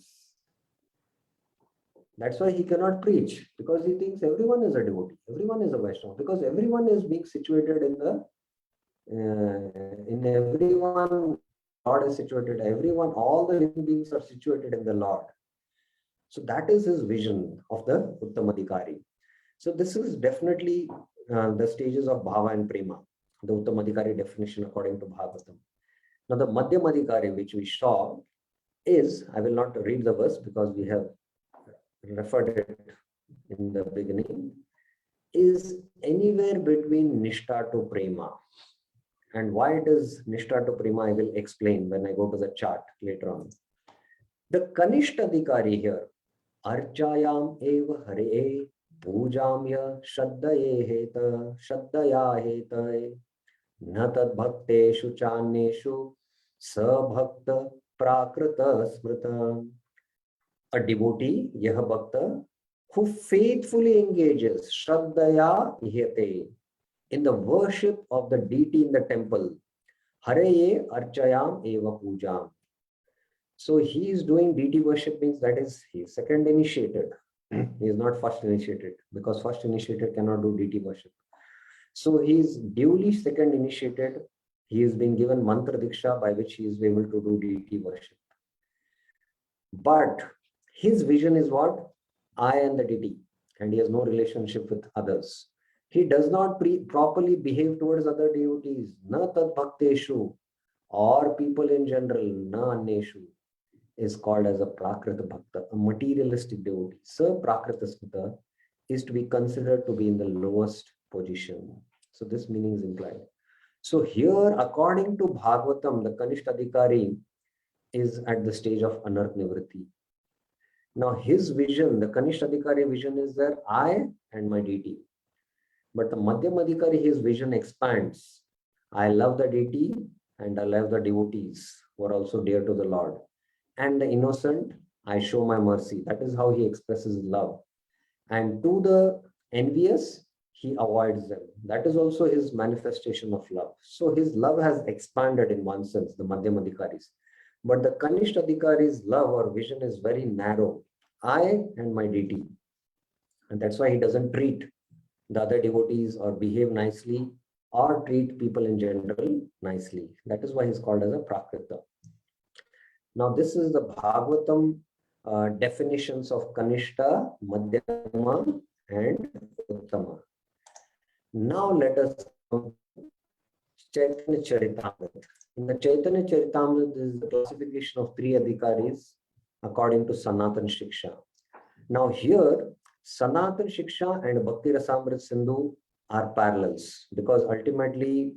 That's why he cannot preach, because he thinks everyone is a devotee, everyone is a Vaishnava, because everyone is being situated in the, in everyone, Lord is situated, everyone, all the living beings are situated in the Lord. So that is his vision of the Uttamadhikari. So this is definitely the stages of Bhava and Prema, the Uttamadhikari definition according to Bhagavatam. Now the Madhyamadhikari, which we saw, is, I will not read the verse because we have referred it in the beginning, is anywhere between Nishta to Prema. And why it is Nishta to Prema, I will explain when I go to the chart later on. The Kanishta Adhikari here, Archayam eva hare pujamya shaddaye heta shaddaya hetaye natad bhakteshu channeshu sabhakta prakrita smrita. A devotee, Yah Bhakta, who faithfully engages Shraddhaya Yate in the worship of the deity in the temple. Hareye Archayam Eva Pujam. So he is doing deity worship, means that is he is second initiated. He is not first initiated, because first initiated cannot do deity worship. So he is duly second initiated. He is being given mantra diksha by which he is able to do deity worship. But his vision is what? I and the deity, and he has no relationship with others. He does not properly behave towards other devotees. Na tad bhakteshu, or people in general, na anneshu, is called as a prakrita bhakta, a materialistic devotee. Sir prakrita smrita is to be considered to be in the lowest position. So this meaning is implied. So here, according to Bhagavatam, the Kanishta Adhikari is at the stage of Anarth Nivritti. Now his vision, the Kanishta Adhikari vision, is that I and my deity. But the Madhyamadhikari, his vision expands. I love the deity and I love the devotees who are also dear to the Lord. And the innocent, I show my mercy. That is how he expresses love. And to the envious, he avoids them. That is also his manifestation of love. So his love has expanded in one sense, the Madhyamadhikaris. But the Kanishta Adhikari's love or vision is very narrow. I and my deity. And that's why he doesn't treat the other devotees or behave nicely or treat people in general nicely. That is why he's called as a Prakrita. Now this is the Bhagavatam definitions of Kanishta, Madhyama and Uttama. Now let us come to Chaitanya Charitamrita. In the Chaitanya Charitamrita, this is the classification of three Adhikaris according to Sanatan Shiksha. Now here, Sanatan Shiksha and Bhakti Rasamrita Sindhu are parallels, because ultimately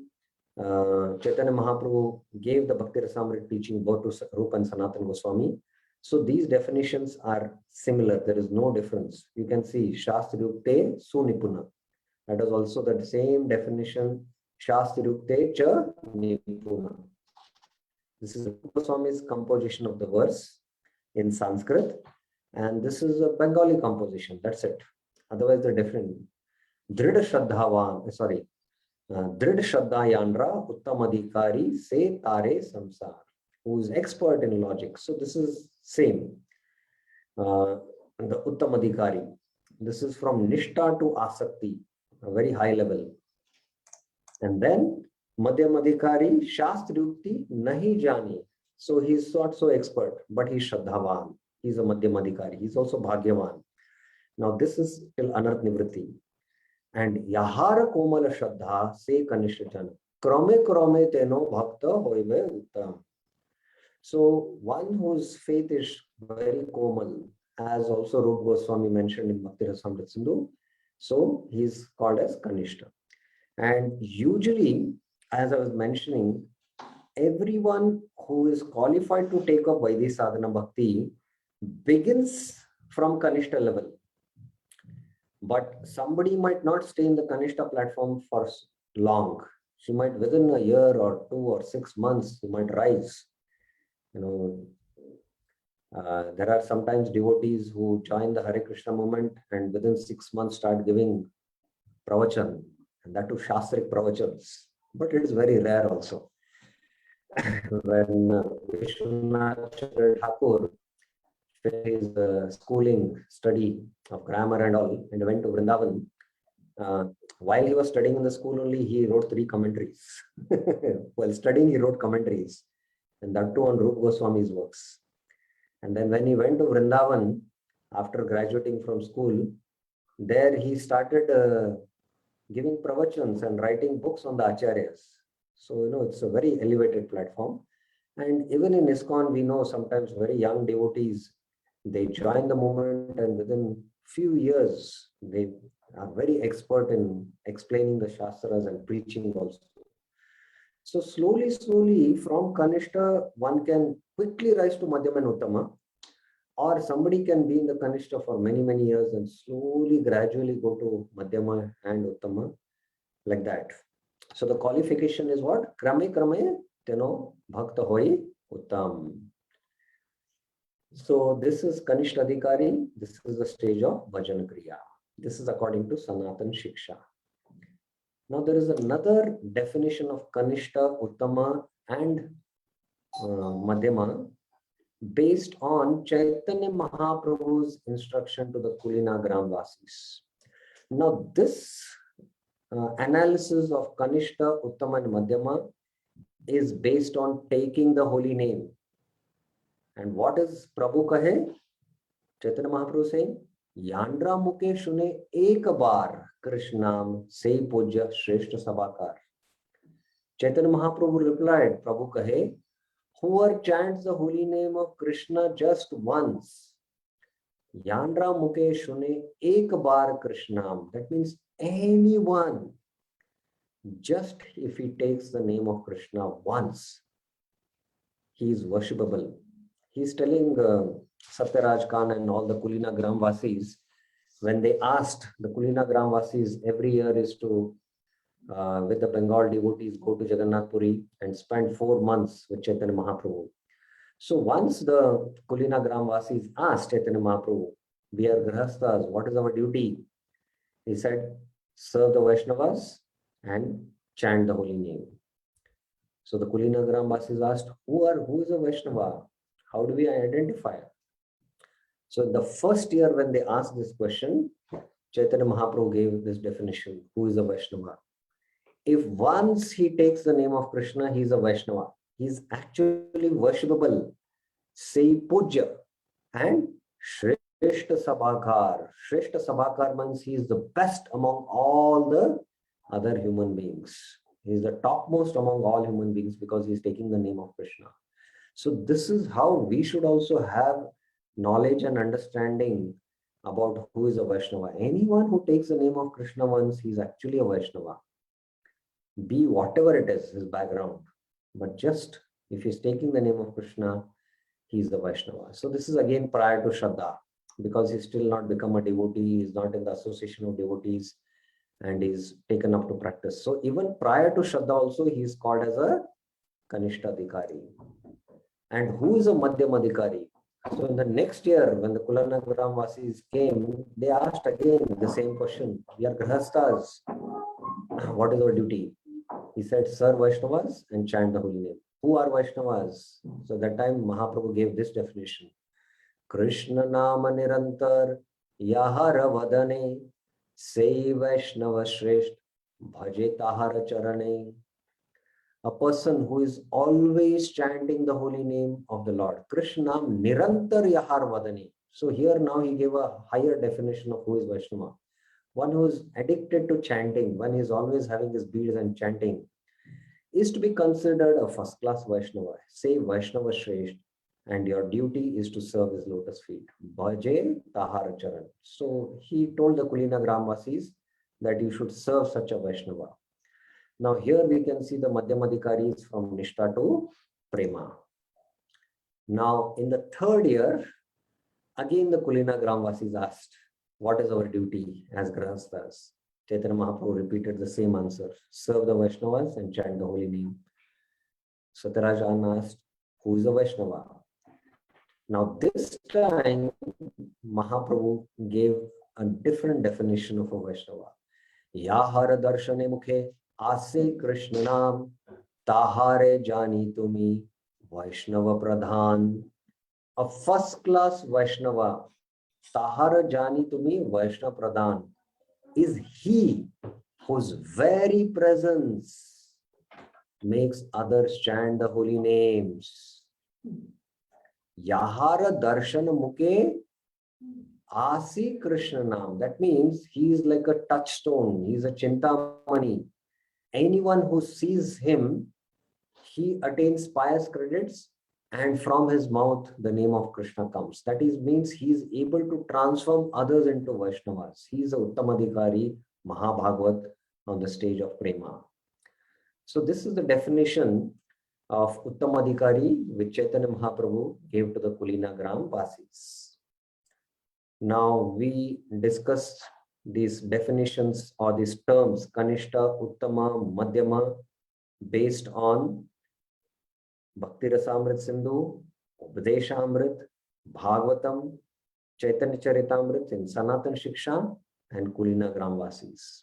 Chaitanya Mahaprabhu gave the Bhakti Rasamrita teaching both to Rupa and Sanatan Goswami. So these definitions are similar. There is no difference. You can see Shastri Yukte Sunipuna. That is also the same definition. Shastri Yukte Cha Nipuna. This is Goswami's composition of the verse in Sanskrit. And this is a Bengali composition. That's it. Otherwise, they're different. Dhrida Shraddha Yandra Uttamadhikari Se Tare Samsar, who is expert in logic. So this is same. the Uttamadhikari. This is from Nishta to Asakti, a very high level. And then Madhyamadhikari, Shastri Nahi Jani. So he's not so expert, but he's Shraddhavan. He's a Madhyamadhikari. He's also Bhagyavan. Now this is till Anarth Nivritti. And Yahara Komala Shraddha se Kanishta Jana. Krame Krame Teno Bhakta Hoive Uttam. So one whose faith is very komal, as also Rupa Goswami mentioned in Bhakti Rasamrita Sindhu. So he's called as Kanishta. And usually, as I was mentioning, everyone who is qualified to take up Vaidhi Sadhana Bhakti begins from Kanishta level. But somebody might not stay in the Kanishta platform for long. She might, within a year or 2 or 6 months, she might rise. There are sometimes devotees who join the Hare Krishna movement and within 6 months start giving pravachan, and that too Shastric pravachans. But it is very rare also. When Vishwanath Thakur finished his schooling, study of grammar and all, and went to Vrindavan, while he was studying in the school only, he wrote 3 commentaries. While studying, he wrote commentaries, and that too on Rupa Goswami's works. And then when he went to Vrindavan, after graduating from school, there he started giving pravachans and writing books on the acharyas. So, it's a very elevated platform. And even in ISKCON, we know sometimes very young devotees, they join the movement and within few years, they are very expert in explaining the Shastras and preaching also. So slowly, from Kanishta, one can quickly rise to Madhyama and Uttama, or somebody can be in the Kanishta for many, many years and slowly, gradually go to Madhyama and Uttama, like that. So the qualification is what? Krame Krame Teno Bhakta Hoi Uttam. So this is Kanishta Adhikari. This is the stage of Bhajan Kriya. This is according to Sanatan Shiksha. Now there is another definition of Kanishta, Uttama and Madhyama based on Chaitanya Mahaprabhu's instruction to the Kulina Gramvasis. Now this analysis of Kanishta, Uttama and Madhyama is based on taking the holy name. And what is Prabhu kahe? Chaitanya Mahaprabhu saying, Yandra muke shune ek bar Krishnam se puja shreshta sabakar. Chaitanya Mahaprabhu replied, Prabhu kahe, whoever chants the holy name of Krishna just once, Yandra muke shune ek bar Krishnam. That means anyone, just if he takes the name of Krishna once, he is worshipable. He's telling Satyaraj Khan and all the Kulina Gramvasis, when they asked, the Kulina Gramvasis every year is to, with the Bengal devotees, go to Jagannath Puri and spend 4 months with Chaitanya Mahaprabhu. So once the Kulina Gramvasis asked Chaitanya Mahaprabhu, we are Grihasthas, what is our duty? He said, serve the Vaishnavas and chant the holy name. So the Kulina Gramvasis asked, who is a Vaishnava? How do we identify? So the first year when they asked this question, Chaitanya Mahaprabhu gave this definition, who is a Vaishnava? If once he takes the name of Krishna, he is a Vaishnava. He is actually worshipable. Say puja and Shreshta Sabhakar. Shreshta Sabhakar means he is the best among all the other human beings. He is the topmost among all human beings because he is taking the name of Krishna. So this is how we should also have knowledge and understanding about who is a Vaishnava. Anyone who takes the name of Krishna once, he is actually a Vaishnava. Be whatever it is, his background. But just if he's taking the name of Krishna, he is the Vaishnava. So this is again prior to Shraddha, because he's still not become a devotee, he's not in the association of devotees, and he's taken up to practice. So even prior to Shraddha also, he is called as a Kanishta Adhikari. And who is a Madhyamadhikari? So in the next year, when the Kulana Gramvasis came, they asked again the same question. We are Grihasthas. What is our duty? He said, serve Vaishnavas and chant the holy name. Who are Vaishnavas? So that time Mahaprabhu gave this definition. Krishna Nama Nirantar Yahara Vadane Sei Vaishnava Shresht Bhaje Tahara Charane. A person who is always chanting the holy name of the Lord. Krishna Nirantar Yahar Vadane. So here now he gave a higher definition of who is Vaishnava. One who is addicted to chanting, one who is always having his beads and chanting, is to be considered a first-class Vaishnava. Say Vaishnava Shresht, and your duty is to serve his lotus feet. Bhaje Tahara Charan. So he told the Kulina Gramvasis that you should serve such a Vaishnava. Now here we can see the Madhyamadhikari from Nishta to Prema. Now in the third year, again the Kulina Gramvasis asked, what is our duty as Grahasthas? Chaitanya Mahaprabhu repeated the same answer. Serve the Vaishnavas and chant the holy name. Satyarajan asked, who is a Vaishnava? Now this time, Mahaprabhu gave a different definition of a Vaishnava. Yahara darshane mukhe ase Krishna nam tahare jani tumi Vaishnava pradhan. A first-class Vaishnava, tahara jani tumi Vaishnava pradhan, is he whose very presence makes others chant the holy names. Yahara darshana mukhe asi Krishna nam. That means he is like a touchstone. He is a chintamani. Anyone who sees him, he attains pious credits, and from his mouth the name of Krishna comes. That is, means he is able to transform others into Vaishnavas. He is a Uttamadhikari, Mahabhagavat on the stage of Prema. So this is the definition of Uttamadhikari which Chaitanya Mahaprabhu gave to the Kulina Gram Vasis. Now we discussed these definitions or these terms, Kanishta, Uttama, Madhyama, based on Bhakti Rasamrit Sindhu, Upadeshamrit, Bhagavatam, Chaitanya Charitamrit in Sanatan Shiksha, and Kulina Gram Vasis.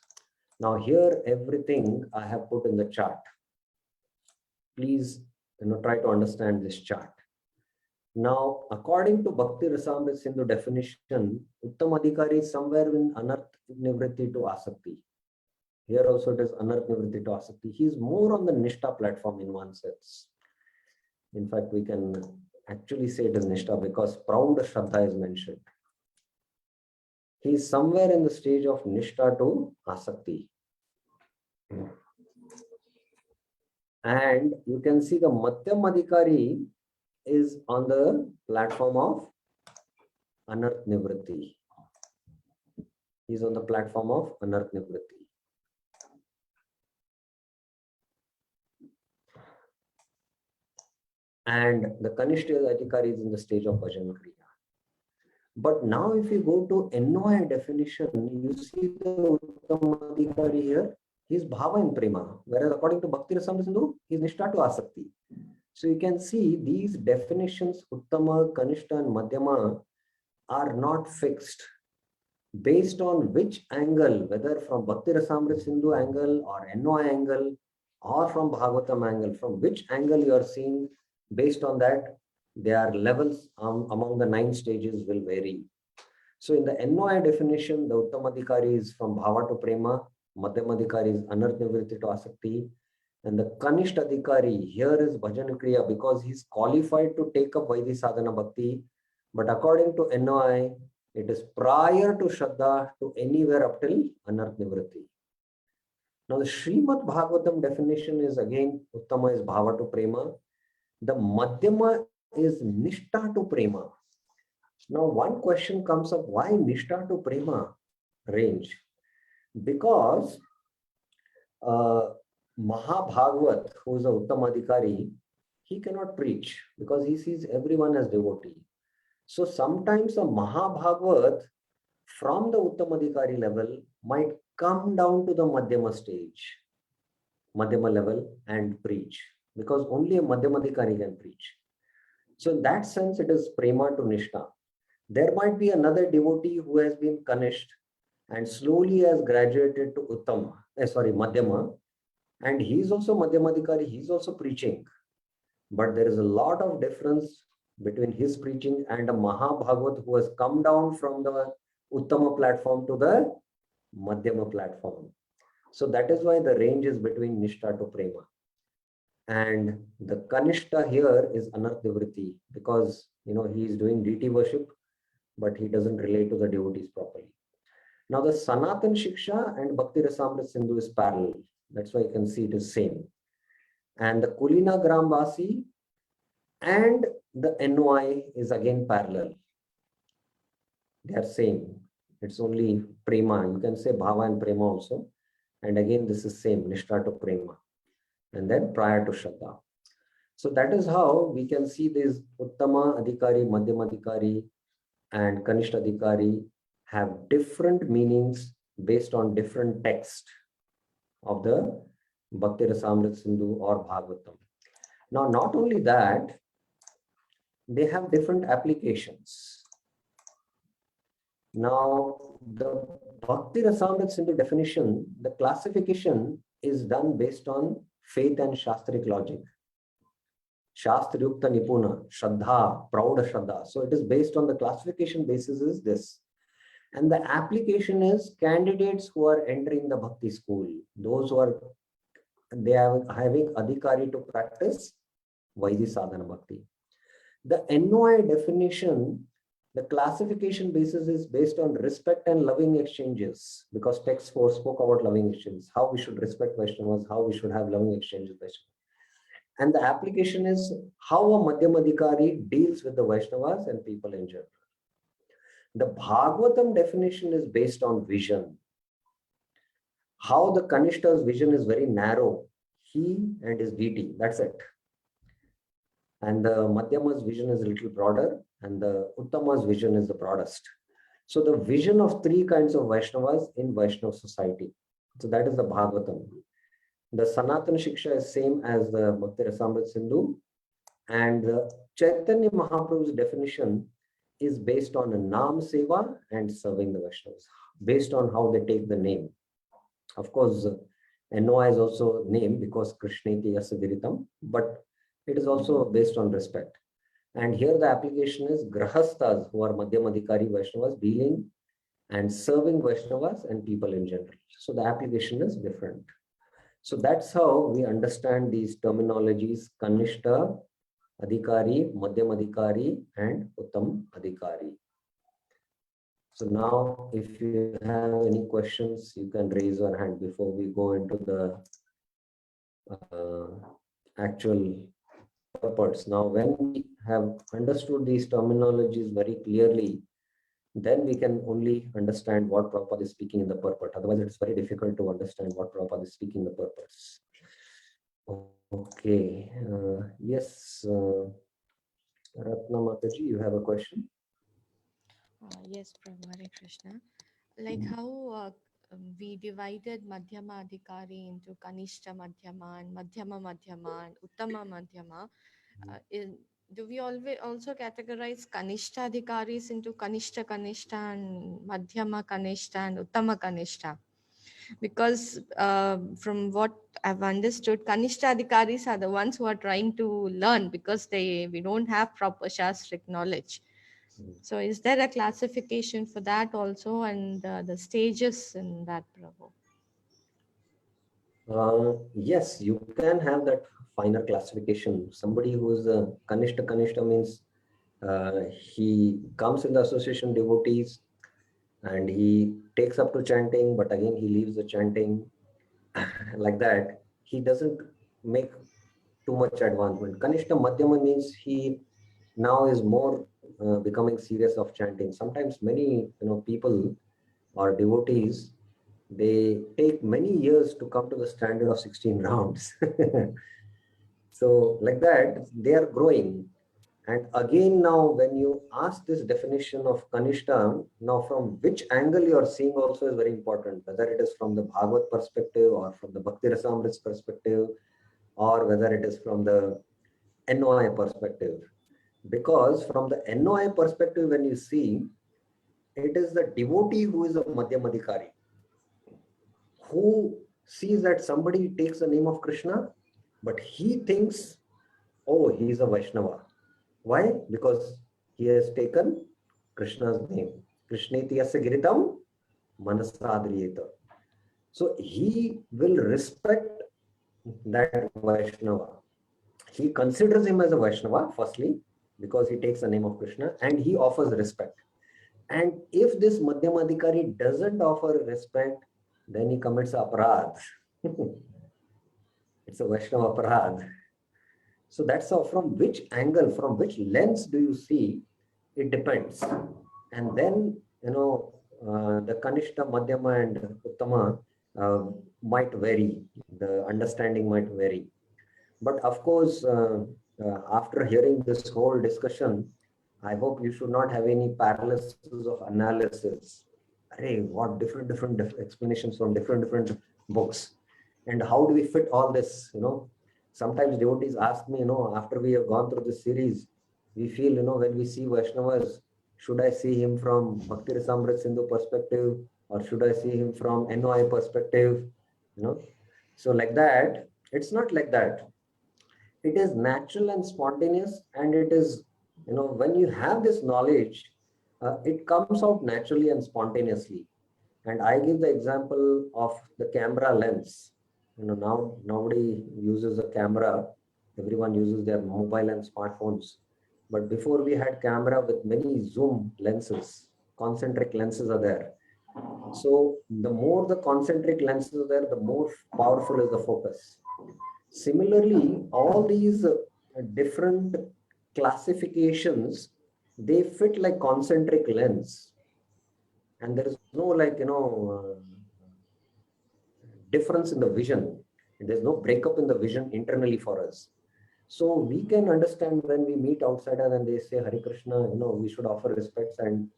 Now here everything I have put in the chart. Please try to understand this chart. Now, according to Bhakti Rasamrit Sindhu definition, Uttamadhikari is somewhere in Anarth Nivritti to Asakti. Here also it is Anarth Nivritti to Asakti. He is more on the Nishta platform in one sense. In fact, we can actually say it is Nishta because proud Shraddha is mentioned. He is somewhere in the stage of Nishta to Asakti. And you can see the Madhyamadhikari is on the platform of Anarth Nivritti. He is on the platform of Anarth Nivritti. And the Kanishta Adhikari is in the stage of Bhajan Kriya. But now if you go to NOI definition, you see the Uttamadhikari here, he is Bhava in Prema, whereas according to Bhakti Rasamrita Sindhu, he is Nishta to Asakti. So you can see these definitions, Uttama, Kanishta and Madhyama, are not fixed. Based on which angle, whether from Bhakti Rasamrita Sindhu angle or NOI angle or from Bhagavatam angle, from which angle you are seeing, based on that, their levels among the 9 stages will vary. So in the NOI definition, the Uttamadhikari is from Bhava to Prema, Madhyamadhikari is Anarth Nivritti to Asakti, and the Kanishta Adhikari here is Bhajan Kriya because he is qualified to take up Vaidhi Sadhana Bhakti. But according to NOI, it is prior to Shraddha to anywhere up till Anarth Nivritti. Now the Srimad Bhagavatam definition is again, Uttama is Bhava to Prema. The Madhyama is Nishta to Prema. Now one question comes up, why Nishta to Prema range? Because Mahabhagavat, who is a Uttamadhikari, he cannot preach because he sees everyone as devotee. So sometimes a Mahabhagavat from the Uttamadhikari level might come down to the Madhyama stage, Madhyama level, and preach, because only a Madhyamadhikari can preach. So in that sense, it is Prema to Nishta. There might be another devotee who has been Kanishta and slowly has graduated to Madhyama, and he is also Madhyamadhikari, he is also preaching. But there is a lot of difference between his preaching and a Mahabhagavat who has come down from the Uttama platform to the Madhyama platform. So that is why the range is between Nishta to Prema. And the Kanishta here is Anartha because he is doing deity worship, but he doesn't relate to the devotees properly. Now the Sanatan Shiksha and Bhakti Rasamrita Sindhu is parallel. That's why you can see it is same. And the Kulina Grambasi and the NOI is again parallel. They are same. It's only Prema. You can say Bhava and Prema also. And again, this is same, Nishta to Prema. And then prior to Shraddha. So that is how we can see this Uttama Adhikari, Madhyamadhikari, and Kanishta Adhikari have different meanings based on different text of the Bhakti Rasamrita Sindhu or Bhagavatam. Now, not only that, they have different applications. Now, the Bhakti Rasamrita Sindhu definition, the classification is done based on faith and Shastric logic. Shastriyukta Nipuna, Shraddha, Prauda Shraddha. So it is based on the classification basis is this. And the application is candidates who are entering the Bhakti school. Those who are having Adhikari to practice Vaidhi Sadhana Bhakti. The NOI definition, the classification basis is based on respect and loving exchanges, because text 4 spoke about loving exchanges, how we should respect Vaishnavas, how we should have loving exchanges with Vaishnavas. And the application is how a Madhyamadhikari deals with the Vaishnavas and people in general. The Bhagavatam definition is based on vision. How the Kanishta's vision is very narrow. He and his deity, that's it. And the Madhyama's vision is a little broader, and the Uttama's vision is the broadest. So the vision of 3 kinds of Vaishnavas in Vaishnava society. So that is the Bhagavatam. The Sanatana Shiksha is same as the Bhakti Rasamrita Sindhu, and the Chaitanya Mahaprabhu's definition is based on a Nam Seva and serving the Vaishnavas, based on how they take the name. Of course, NOI is also name because Krishneti Yasadiritam, but it is also based on respect. And here the application is Grahastas, who are Madhyamadhikari Vaishnavas, dealing and serving Vaishnavas and people in general. So the application is different. So that's how we understand these terminologies: Kanishta, Adhikari, Madhyamadhikari, and Uttam Adhikari. So now, if you have any questions, you can raise your hand before we go into the actual purports. Now, when we have understood these terminologies very clearly, then we can only understand what Prabhupada is speaking in the purport. Otherwise, it's very difficult to understand what Prabhupada is speaking in the purports. Okay. Yes, Ratna Mataji, you have a question? Yes, Prabhu, Hare Krishna. Like how we divided Madhyama Adhikari into Kanishta Madhyama and Madhyama Madhyama and Uttama Madhyama. Do we always also categorize Kanishta Adhikaris into Kanishta Kanishta and Madhyama Kanishta and Uttama Kanishta? Because from what I've understood, Kanishta Adhikaris are the ones who are trying to learn because we don't have proper Shastric knowledge. So is there a classification for that also, and the stages in that, Prabhu? Yes, you can have that finer classification. Somebody who is a Kanishta means he comes in the association devotees and he takes up to chanting, but again he leaves the chanting. Like that, he doesn't make too much advancement. Kanishta Madhyama means he now is more becoming serious of chanting. Sometimes many people or devotees, they take many years to come to the standard of 16 rounds. So like that, they are growing. And again, now when you ask this definition of Kanishta, now from which angle you are seeing also is very important, whether it is from the Bhagavad perspective or from the Bhakti Rasamrita perspective, or whether it is from the NOI perspective. Because from the NOI perspective, when you see, it is the devotee who is a Madhyamadhikari, who sees that somebody takes the name of Krishna, but he thinks, oh, he is a Vaishnava. Why? Because he has taken Krishna's name. Krishneti yasya giritam manasadriyeta. So he will respect that Vaishnava. He considers him as a Vaishnava, firstly, because he takes the name of Krishna, and he offers respect. And if this Madhyamadhikari doesn't offer respect, then he commits aparadh. It's a Vaishnava aparadh. So that's how, from which angle, from which lens do you see, it depends. And then, the Kanishta, Madhyama and Uttama might vary. The understanding might vary. But of course, after hearing this whole discussion, I hope you should not have any paralysis of analysis. Hey, what different explanations from different books, and how do we fit all this? Sometimes devotees ask me, after we have gone through this series, we feel, when we see Vaishnavas, should I see him from Bhakti Rasamrit Sindhu perspective, or should I see him from NOI perspective? So like that, it's not like that. It is natural and spontaneous, and it is, when you have this knowledge, it comes out naturally and spontaneously. And I give the example of the camera lens. Now nobody uses a camera. Everyone uses their mobile and smartphones. But before, we had camera with many zoom lenses, concentric lenses are there. So the more the concentric lenses are there, the more powerful is the focus. Similarly, all these different classifications, they fit like concentric lens. And there is no difference in the vision. There's no breakup in the vision internally for us. So we can understand when we meet outsiders and they say Hare Krishna, we should offer respects and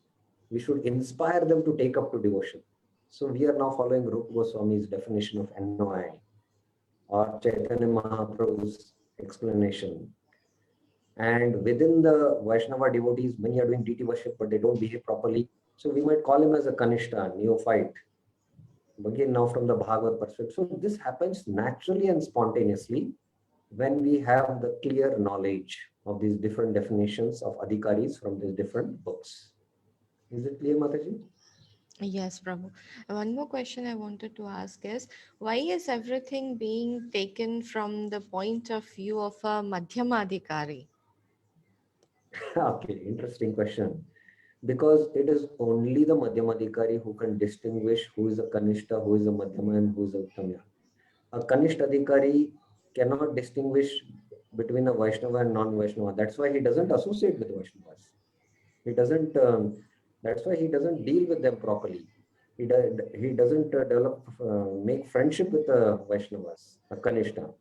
we should inspire them to take up to devotion. So we are now following Rupa Goswami's definition of NOI or Chaitanya Mahaprabhu's explanation. And within the Vaishnava devotees, many are doing deity worship, but they don't behave properly. So we might call him as a Kanishta, neophyte. Again, now from the Bhagavad perspective. So this happens naturally and spontaneously when we have the clear knowledge of these different definitions of Adhikaris from these different books. Is it clear, Mataji? Yes, Prabhu. One more question I wanted to ask is, why is everything being taken from the point of view of a Madhyamadhikari? Okay, interesting question. Because it is only the Madhyamadhikari who can distinguish who is a Kanishta, who is a Madhyama, and who is a Uttamya. A Kanishta Adhikari cannot distinguish between a Vaishnava and non-Vaishnava. That's why he doesn't associate with Vaishnavas. He doesn't. That's why he doesn't deal with them properly. He doesn't make friendship with the Vaishnavas, a Kanishta.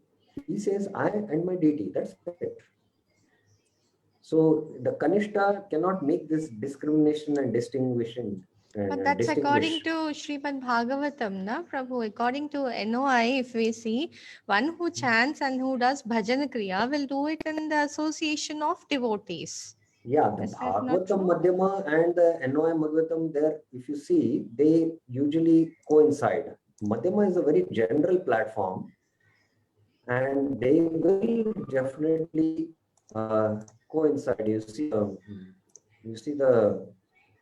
He says, I and my deity. That's it. So the Kanishta cannot make this discrimination and distinguishing. But that's according to Srimad Bhagavatam, na Prabhu. According to NOI, if we see, one who chants and who does bhajan kriya will do it in the association of devotees. Yeah, the Bhagavatam Madhyama and the NOI Madhyamadhikari, there, if you see, they usually coincide. Madhyama is a very general platform, and they will definitely coincide. You see the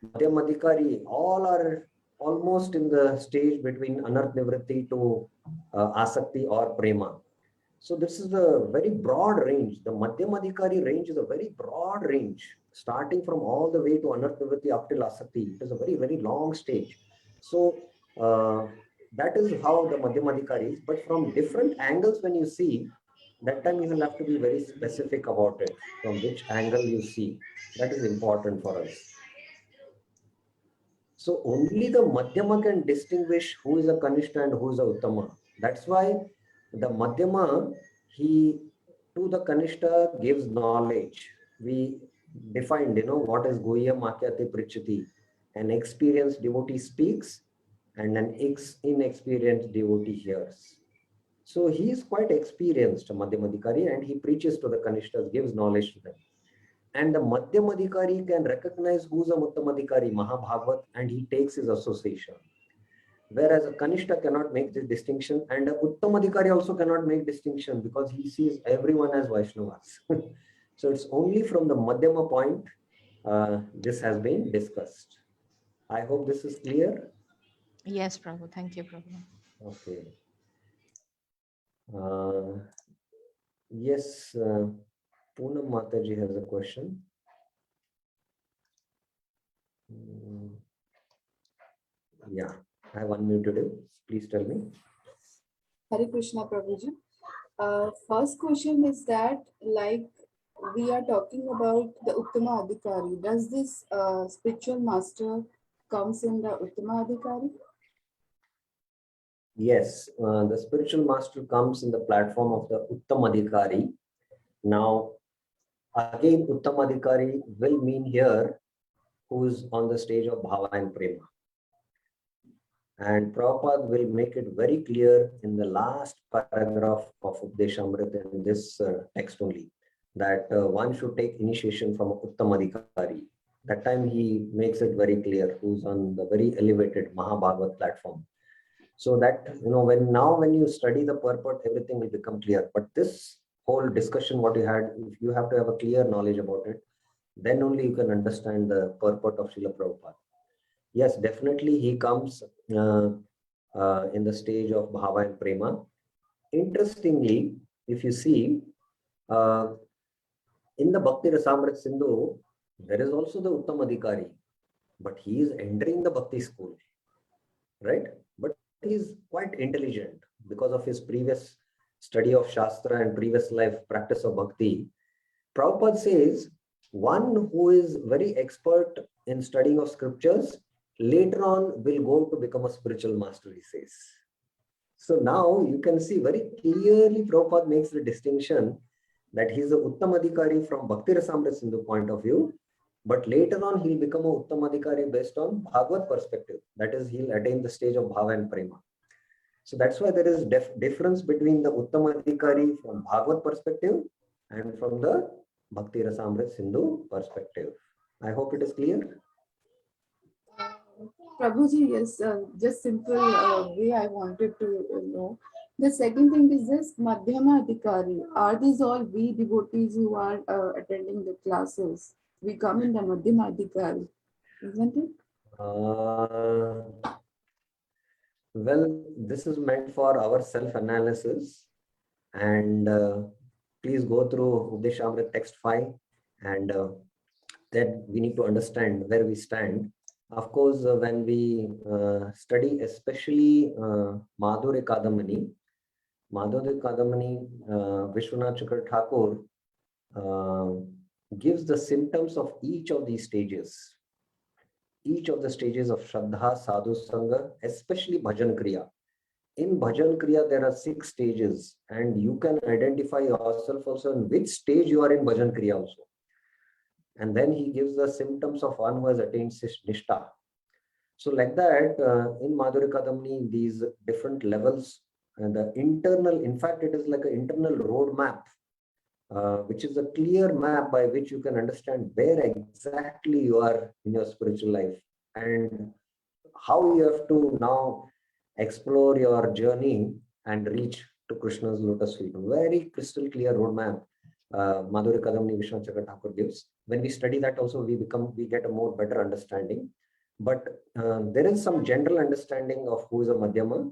Madhyamadhikari, all are almost in the stage between Anarth Nivritti to Asakti or Prema. So this is a very broad range. The Madhyamadhikari range is a very broad range, starting from all the way to Anarth Nivritti up till Asakti. It is a very, very long stage. So that is how the Madhyamadhikari is. But from different angles, when you see, that time you will have to be very specific about it, from which angle you see. That is important for us. So only the Madhyama can distinguish who is a Kanishta and who is a Uttama. That's why the Madhyama, he to the Kanishta gives knowledge. We defined, what is Goya Makyate Prichati. An experienced devotee speaks and an inexperienced devotee hears. So he is quite experienced, Madhyamadhikari, and he preaches to the Kanishtas, gives knowledge to them. And the Madhyamadhikari can recognize who's a Uttamadhikari, Mahabhagavat, and he takes his association. Whereas a Kanishta cannot make this distinction, and a Uttamadhikari also cannot make distinction because he sees everyone as Vaishnavas. So it's only from the Madhyama point this has been discussed. I hope this is clear. Yes, Prabhu. Thank you, Prabhu. Okay. Yes, Poonam Mataji has a question. Yeah, I have unmuted him. Please tell me. Hare Krishna Prabhuji. First question is that, like, we are talking about the Uttama Adhikari. Does this spiritual master comes in the Uttama Adhikari? Yes, the spiritual master comes in the platform of the Uttamadhikari. Now, again, Uttamadhikari will mean here who's on the stage of Bhava and Prema. And Prabhupada will make it very clear in the last paragraph of Updeshamrita in this text only, that one should take initiation from Uttamadhikari. That time he makes it very clear who's on the very elevated Mahabhagavat platform. So that, when you study the purport, everything will become clear. But this whole discussion, what you had, if you have to have a clear knowledge about it, then only you can understand the purport of Srila Prabhupada. Yes, definitely he comes in the stage of Bhava and Prema. Interestingly, if you see, in the Bhakti Rasamrita Sindhu, there is also the Uttamadhikari, but he is entering the Bhakti school, right? But he is quite intelligent because of his previous study of Shastra and previous life practice of Bhakti. Prabhupada says, one who is very expert in studying of scriptures, later on will go to become a spiritual master, he says. So now you can see very clearly Prabhupada makes the distinction that he's a Uttamadhikari from Bhakti Rasamrita Sindhu point of view, but later on he'll become a Uttamadhikari based on Bhagavad perspective. That is, he'll attain the stage of Bhava and Prema. So that's why there is difference between the Uttamadhikari from Bhagavad perspective and from the Bhakti Rasamrita Sindhu perspective. I hope it is clear. Prabhuji, yes, just simple way I wanted to know. The second thing is this Madhyama Adhikari. Are these all we devotees who are attending the classes? We come in the Madhyama Adhikari, isn't it? Well, this is meant for our self-analysis, and please go through Updeshamrita text 5, and then we need to understand where we stand. Of course, when we study especially Madhurya Kadamani, Vishwanath Chakra Thakur gives the symptoms of each of these stages. Each of the stages of Shraddha, Sadhu Sangha, especially Bhajan Kriya. In Bhajan Kriya, there are 6 stages, and you can identify yourself also in which stage you are in Bhajan Kriya also. And then he gives the symptoms of one who has attained Nishta. So like that, in Madhurya Kadamani, these different levels, and the internal, in fact, it is like an internal roadmap, which is a clear map by which you can understand where exactly you are in your spiritual life and how you have to now explore your journey and reach to Krishna's lotus feet. Very crystal clear roadmap Madhurya Kadamani Vishwanath Chakra Thakur gives. When we study that also, we get a more better understanding. But there is some general understanding of who is a Madhyama,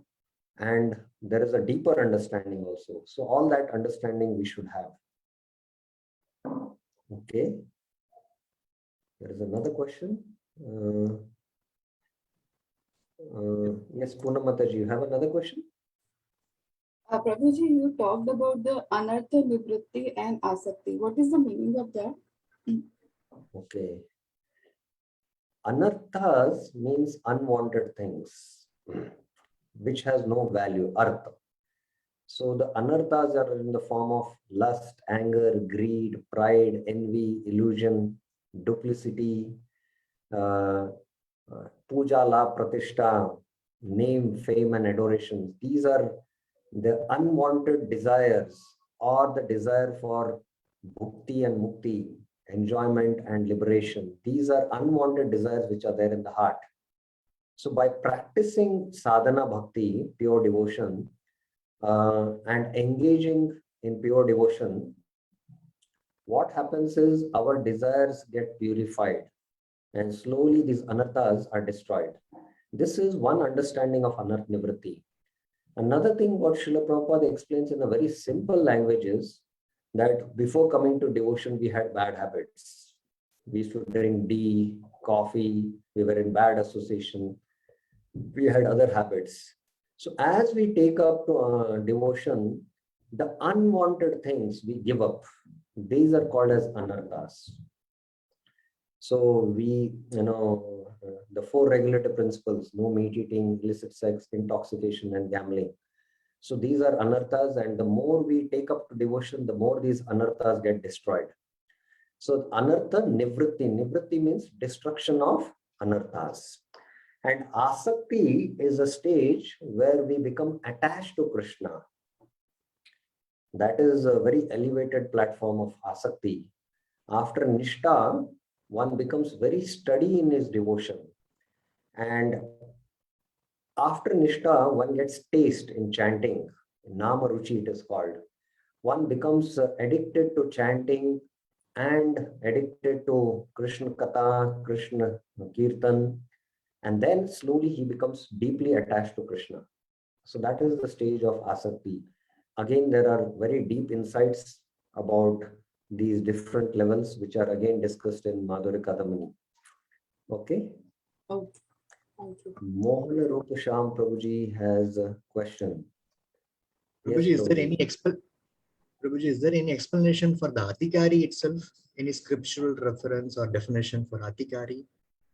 and there is a deeper understanding also. So all that understanding we should have. Okay. There is another question. Yes, Poonam Mataji, you have another question? Prabhuji, you talked about the Anartha, Nivritti and Asakti. What is the meaning of that? Okay. Anarthas means unwanted things, which has no value, artha. So the anarthas are in the form of lust, anger, greed, pride, envy, illusion, duplicity, puja, la, pratishtha, name, fame, and adoration. These are the unwanted desires or the desire for bhukti and mukti, enjoyment and liberation. These are unwanted desires which are there in the heart. So by practicing sadhana bhakti, pure devotion, and engaging in pure devotion, what happens is our desires get purified and slowly these anarthas are destroyed. This is one understanding of anarth nivritti. Another thing what Srila Prabhupada explains in a very simple language is that before coming to devotion, we had bad habits. We used to drink tea, coffee, we were in bad association, we had other habits. So as we take up devotion, the unwanted things we give up. These are called as anarthas. So the four regulative principles, no meat eating, illicit sex, intoxication, and gambling. So these are anarthas, and the more we take up to devotion, the more these anarthas get destroyed. So anartha nivritti. Nivritti means destruction of anarthas. And asakti is a stage where we become attached to Krishna. That is a very elevated platform of asakti. After Nishta, one becomes very steady in his devotion. And after Nishta, one gets taste in chanting. Nama Ruchi it is called. One becomes addicted to chanting and addicted to Krishna Katha, Krishna Kirtan. And then slowly he becomes deeply attached to Krishna. So that is the stage of asakti. Again, there are very deep insights about these different levels, which are again discussed in Madhurya Kadamani. Okay. Okay. Thank you. Mohan Rupa Sham Prabhuji has a question. Prabhuji, Yes, Prabhuji, is there any explanation for the Adhikari itself? Any scriptural reference or definition for Adhikari?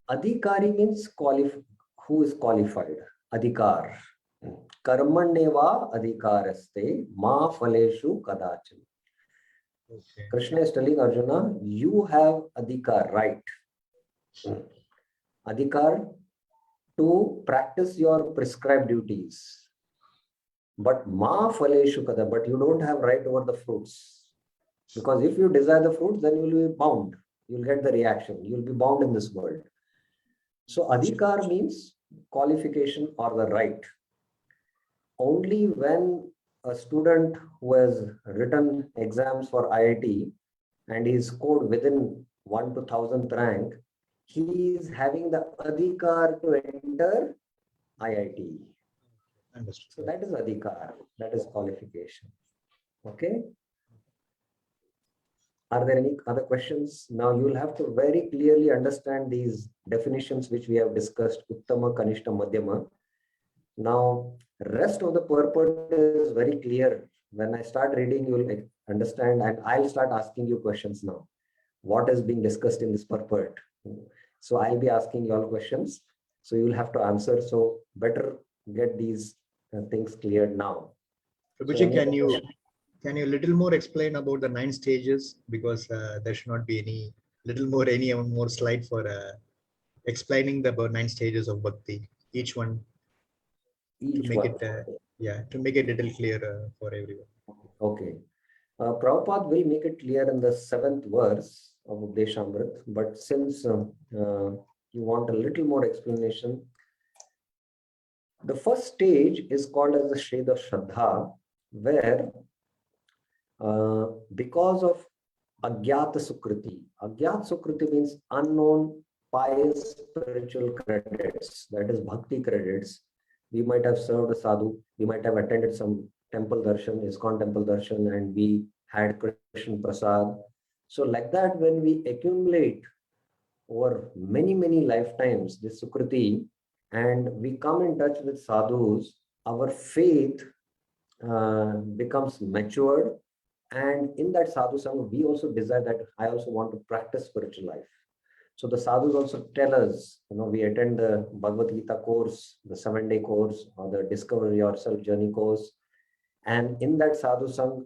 Adhikari means who is qualified. Adhikar. Karmanneva adhikaraste ma phaleshu kadachan. Okay. Krishna is telling Arjuna, you have adhikar, right? Adhikar to practice your prescribed duties. But ma phaleshu kada, but you don't have right over the fruits. Because if you desire the fruits, then you will be bound. You'll get the reaction. You'll be bound in this world. So adhikar means qualification or the right. Only when a student who has written exams for IIT and is scored within 1 to 1000th rank, he is having the adhikar to enter IIT. Understood. So that is adhikar, that is qualification. Okay. Are there any other questions? Now you will have to very clearly understand these definitions which we have discussed, Uttama, Kanishta, Madhyama. Now, rest of the purport is very clear. When I start reading, you will understand, and I'll start asking you questions now. What is being discussed in this purport? So I'll be asking you all questions. So you will have to answer. So better get these things cleared now. Prabhuji, can you little more explain about the 9 stages? Because there should not be any more slide for explaining the about 9 stages of bhakti. Each one to make it a little clearer for everyone. Okay. Prabhupada will make it clear in the 7th verse of Updeshamrit, but since you want a little more explanation, the first stage is called as the shade of Shraddha, where because of Agyata Sukriti. Agyata Sukriti means unknown pious spiritual credits, that is Bhakti credits. We might have served a sadhu, we might have attended some temple darshan, ISKCON temple darshan, and we had Krishna Prasad. So like that, when we accumulate over many, many lifetimes this Sukriti, and we come in touch with sadhus, our faith becomes matured. And in that sadhu sangha, we also desire that I also want to practice spiritual life. So the sadhus also tell us, we attend the Bhagavad Gita course, the 7-day course, or the Discover Yourself journey course. And in that sadhu sangha,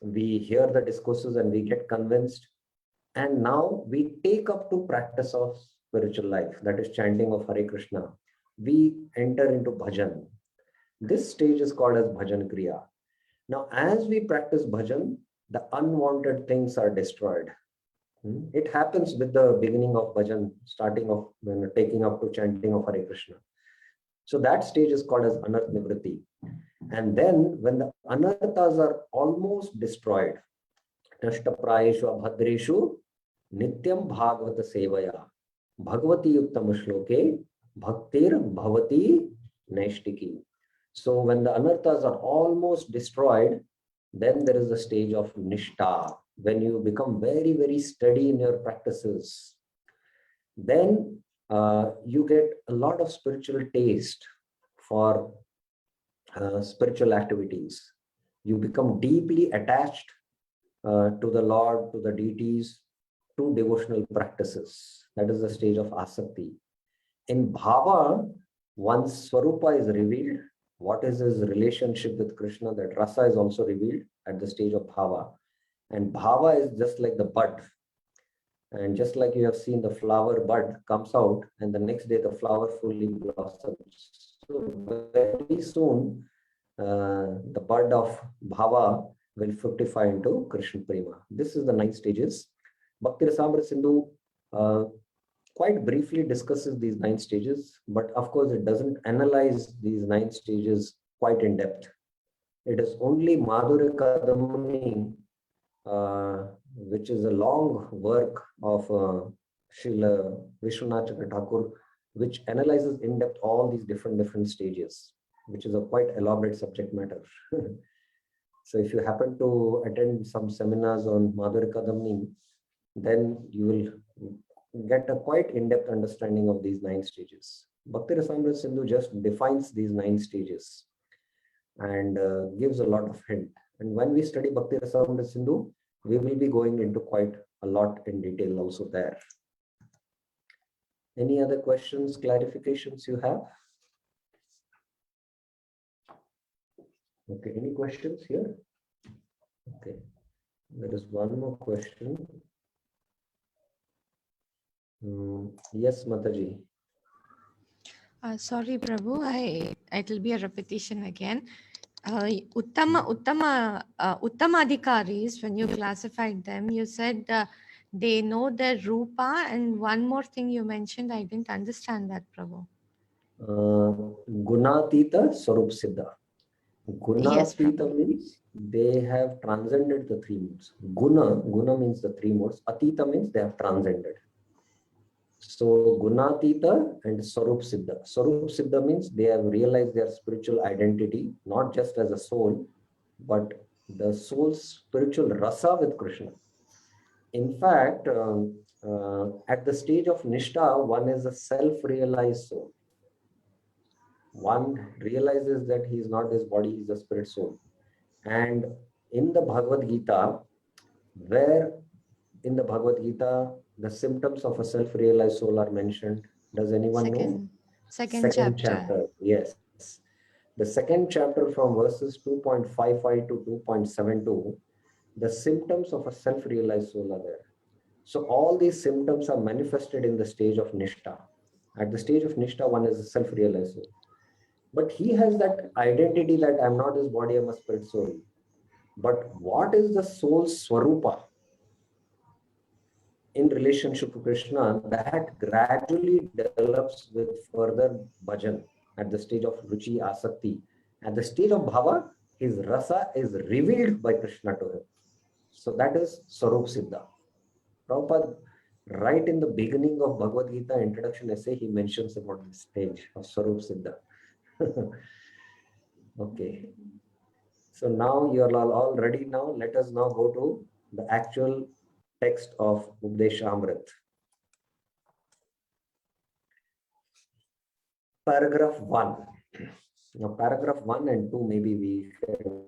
we hear the discourses and we get convinced. And now we take up to practice of spiritual life, that is chanting of Hare Krishna. We enter into bhajan. This stage is called as bhajan kriya. Now, as we practice bhajan, the unwanted things are destroyed. It happens with the beginning of bhajan, starting of when taking up to chanting of Hare Krishna. So that stage is called as anarth nivritti. And then when the anarthas are almost destroyed, Nashtaprayeshu abhadreshu nityam bhagavata sevaya bhagavati uttama shloke bhaktir bhavati naishtiki. So when the anarthas are almost destroyed, then there is a stage of nishta, when you become very, very steady in your practices. Then you get a lot of spiritual taste for spiritual activities. You become deeply attached to the Lord, to the deities, to devotional practices. That is the stage of asakti. In bhava, one's swarupa is revealed. What is his relationship with Krishna? That rasa is also revealed at the stage of bhava. And bhava is just like the bud. And just like you have seen the flower bud comes out and the next day the flower fully blossoms. So very soon, the bud of bhava will fructify into Krishna Prema. This is the 9 stages. Bhakti Rasamrita Sindhu quite briefly discusses these 9 stages, but of course it doesn't analyze these 9 stages quite in depth. It is only Madhurya Kadamani, which is a long work of Srila Vishwanath Chakravarti Thakur, which analyzes in depth all these different stages, which is a quite elaborate subject matter. So if you happen to attend some seminars on Madhurya Kadamani, then you will get a quite in-depth understanding of these 9 stages. Bhakti Rasamrita Sindhu just defines these 9 stages and gives a lot of hint. And when we study Bhakti Rasamrita Sindhu, we will be going into quite a lot in detail also there. Any other questions, clarifications you have? Okay, any questions here? Okay, there is one more question. Yes, Mataji. Sorry, Prabhu, it will be a repetition again. Adhikaris, when you classified them, you said they know their rupa, and one more thing you mentioned, I didn't understand that, Prabhu. Gunatita Swarup Siddha. Yes, Gunatita Prabhu. means they have transcended the 3 modes. Guna means the 3 modes. Atita means they have transcended. So Gunatita and Swarup Siddha. Swarup Siddha means they have realized their spiritual identity, not just as a soul, but the soul's spiritual rasa with Krishna. In fact, at the stage of Nishta, one is a self-realized soul. One realizes that he is not his body, he is a spirit soul. And in the Bhagavad Gita, where in the Bhagavad Gita, the symptoms of a self-realized soul are mentioned. Does anyone know? Second chapter. Yes. The second chapter from verses 2.55 to 2.72, the symptoms of a self-realized soul are there. So all these symptoms are manifested in the stage of Nishta. At the stage of Nishta, one is a self-realized soul. But he has that identity that I'm not his body, I'm a spirit soul. But what is the soul's swarupa in relationship to Krishna, that gradually develops with further bhajan at the stage of ruchi asakti. At the stage of bhava, his rasa is revealed by Krishna to him. So that is Swarup Siddha. Prabhupada, right in the beginning of Bhagavad Gita introduction essay, he mentions about this stage of Swarup Siddha. Okay. So now you are all ready now. Let us now go to the actual text of Updeshamrit. Paragraph 1. Now, paragraph 1 and 2, maybe we can,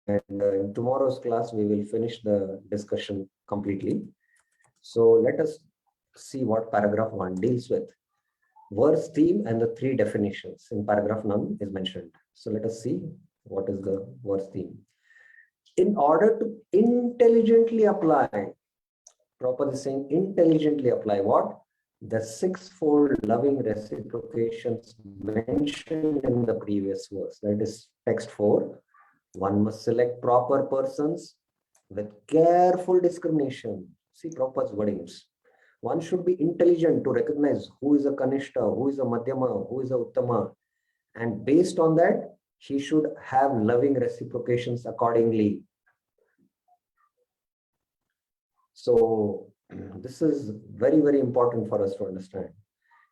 and in tomorrow's class, we will finish the discussion completely. So let us see what paragraph 1 deals with. Verse theme and the 3 definitions in paragraph 1 is mentioned. So let us see what is the verse theme. In order to intelligently apply, Prabhupada is saying intelligently apply what? The 6-fold loving reciprocations mentioned in the previous verse. That is text 4. One must select proper persons with careful discrimination. See Prabhupada's wordings. One should be intelligent to recognize who is a Kanishta, who is a Madhyama, who is a Uttama. And based on that, he should have loving reciprocations accordingly. So this is very, very important for us to understand.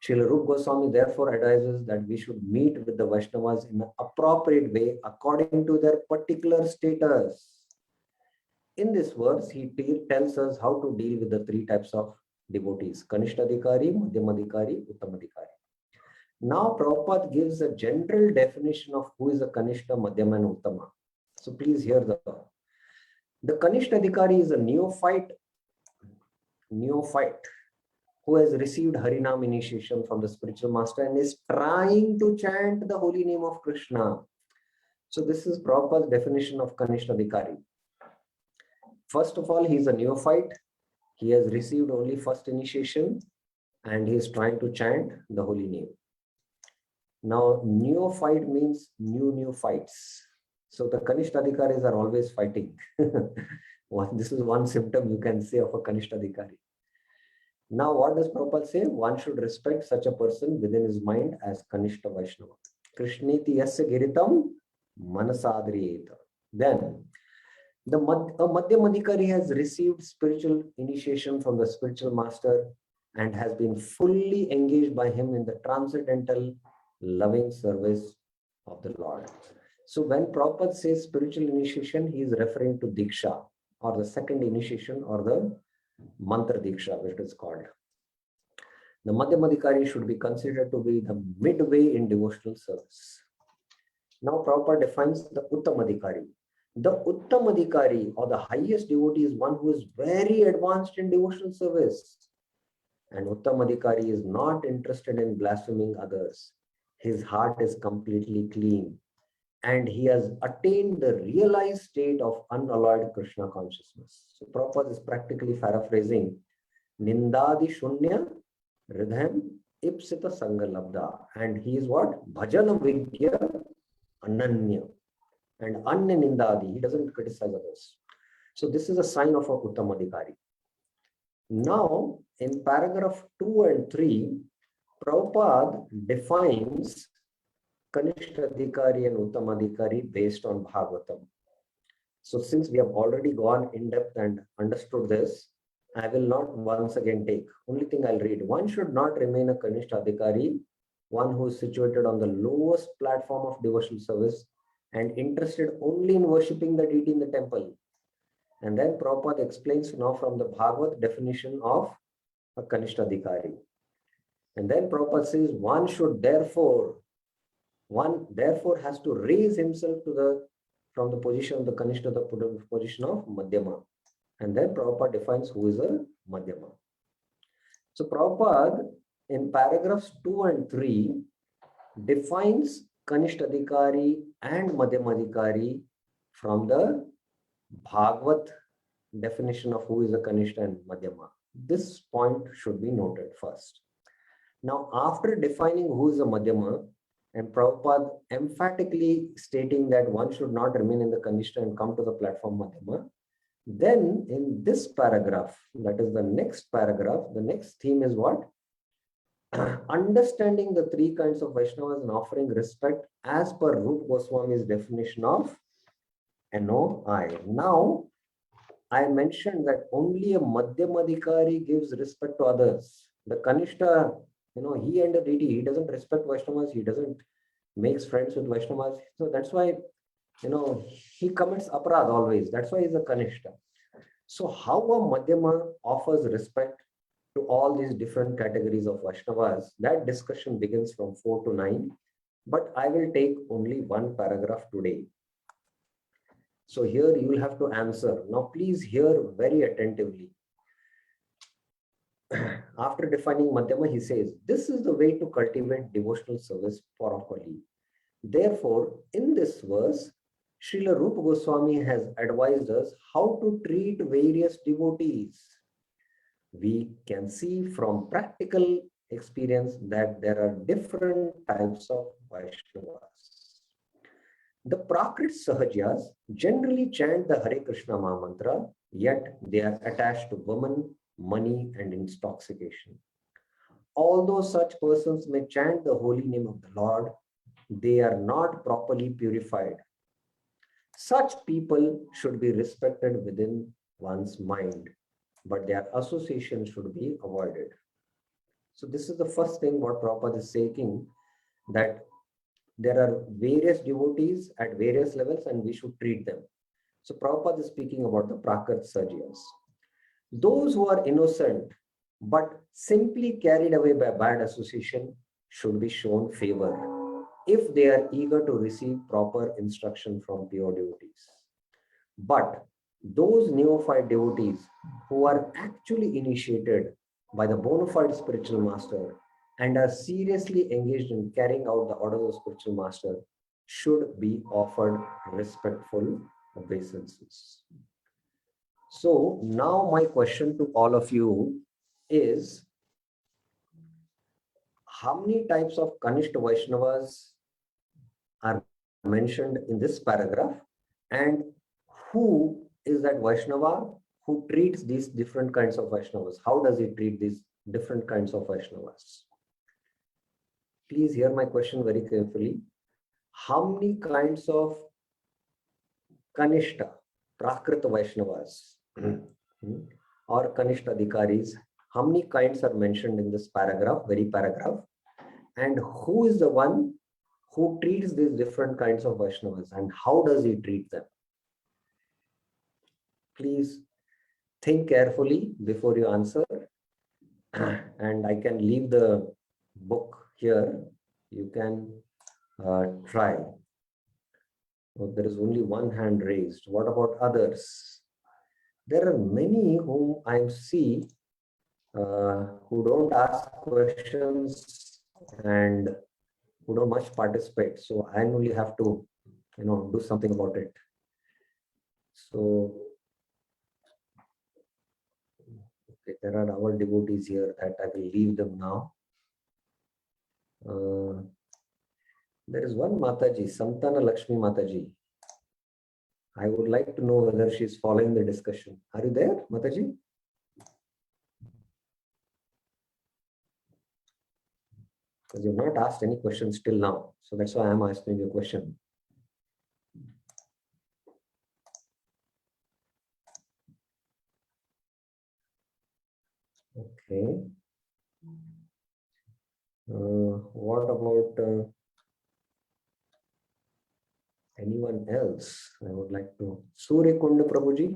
Srila Rupa Goswami therefore advises that we should meet with the Vaishnavas in an appropriate way according to their particular status. In this verse, he tells us how to deal with the three types of devotees: Kanishta Adhikari, Madhyamadhikari, Uttamadhikari. Now, Prabhupada gives a general definition of who is a Kanishta, Madhyama, and Uttama. So please hear the Kanishta Adhikari is a neophyte who has received Harinam initiation from the spiritual master and is trying to chant the holy name of Krishna. So this is Prabhupada's definition of Kanishta Adhikari. First of all, he is a neophyte. He has received only first initiation and he is trying to chant the holy name. Now, neophyte means new fights. So the Kanishta Adhikaris are always fighting. This is one symptom you can say of a Kanishta Adhikari. Now, what does Prabhupada say? One should respect such a person within his mind as Kanishta Vaishnava. Krishneti yasya giritam manasadriyeta. Then, a Madhyamadhikari has received spiritual initiation from the spiritual master and has been fully engaged by him in the transcendental loving service of the Lord. So when Prabhupada says spiritual initiation, he is referring to Diksha, or the second initiation, or the Mantra Diksha, which is called. The Madhyamadhikari should be considered to be the midway in devotional service. Now Prabhupada defines the Uttamadhikari. The Uttamadhikari, or the highest devotee, is one who is very advanced in devotional service. And Uttamadhikari is not interested in blaspheming others. His heart is completely clean. And he has attained the realized state of unalloyed Krishna consciousness. So Prabhupada is practically paraphrasing Nindadi Shunya Ridham Ipsita Sangalabda. And he is what? Bhajana Vigya Ananya. And Anya Nindadi, he doesn't criticize others. So this is a sign of a Uttamadhikari. Now, in paragraph 2 and 3, Prabhupada defines Kanishta Adhikari and Uttamadhikari based on Bhagavatam. So since we have already gone in depth and understood this, I will not once again take. Only thing I'll read. One should not remain a Kanishta Adhikari, one who is situated on the lowest platform of devotional service and interested only in worshipping the deity in the temple. And then Prabhupada explains now from the Bhagavad definition of a Kanishta Adhikari. And then Prabhupada says one therefore has to raise himself from the position of the Kanishta to the position of Madhyama. And then Prabhupada defines who is a Madhyama. So Prabhupada in paragraphs 2 and 3 defines Kanishta Adhikari and Madhyamadhikari from the Bhagavad definition of who is a Kanishta and Madhyama. This point should be noted first. Now, after defining who is a Madhyama, and Prabhupada emphatically stating that one should not remain in the Kanishta and come to the platform Madhyama, then in this paragraph, that is the next paragraph, the next theme is what? Understanding the three kinds of Vaishnavas and offering respect as per Rupa Goswami's definition of NOI. Now, I mentioned that only a Madhyamadhikari gives respect to others. The Kanishta, he and the deity, he doesn't respect Vaishnavas, he doesn't make friends with Vaishnavas. So that's why, he commits aparadh always. That's why he's a Kanishta. So how a Madhyama offers respect to all these different categories of Vaishnavas, that discussion begins from 4 to 9. But I will take only one paragraph today. So here you will have to answer. Now please hear very attentively. After defining Madhyama, he says, this is the way to cultivate devotional service properly. Therefore, in this verse, Srila Rupa Goswami has advised us how to treat various devotees. We can see from practical experience that there are different types of Vaishnavas. The Prakrit Sahajas generally chant the Hare Krishna Maha Mantra, yet they are attached to women, money, and intoxication. Although such persons may chant the holy name of the Lord, they are not properly purified. Such people should be respected within one's mind. but their association should be avoided. So this is the first thing what Prabhupada is saying, that there are various devotees at various levels and we should treat them. So Prabhupada is speaking about the Prakrit Sajias. Those who are innocent but simply carried away by bad association should be shown favor if they are eager to receive proper instruction from pure devotees. But those neophyte devotees who are actually initiated by the bona fide spiritual master and are seriously engaged in carrying out the orders of spiritual master should be offered respectful obeisances. So now my question to all of you is, how many types of Kanishta Vaishnavas are mentioned in this paragraph, and who is that Vaishnava who treats these different kinds of Vaishnavas? How does he treat these different kinds of Vaishnavas? Please hear my question very carefully. How many kinds of Kanishta, Prakrita Vaishnavas or Kanishta Adhikaris, how many kinds are mentioned in this paragraph, very paragraph? And who is the one who treats these different kinds of Vaishnavas, and how does he treat them? Please think carefully before you answer. And I can leave the book here. You can try. Oh, there is only one hand raised. What about others? There are many whom I see who don't ask questions and who don't much participate. So I only have to, do something about it. So okay, there are our devotees here that I will leave them now. There is one Mataji, Santana Lakshmi Mataji. I would like to know whether she is following the discussion. Are you there, Mataji? Because you have not asked any questions till now. So that's why I am asking you a question. Okay. What about anyone else? I would like to. Surya Kunda Prabhuji,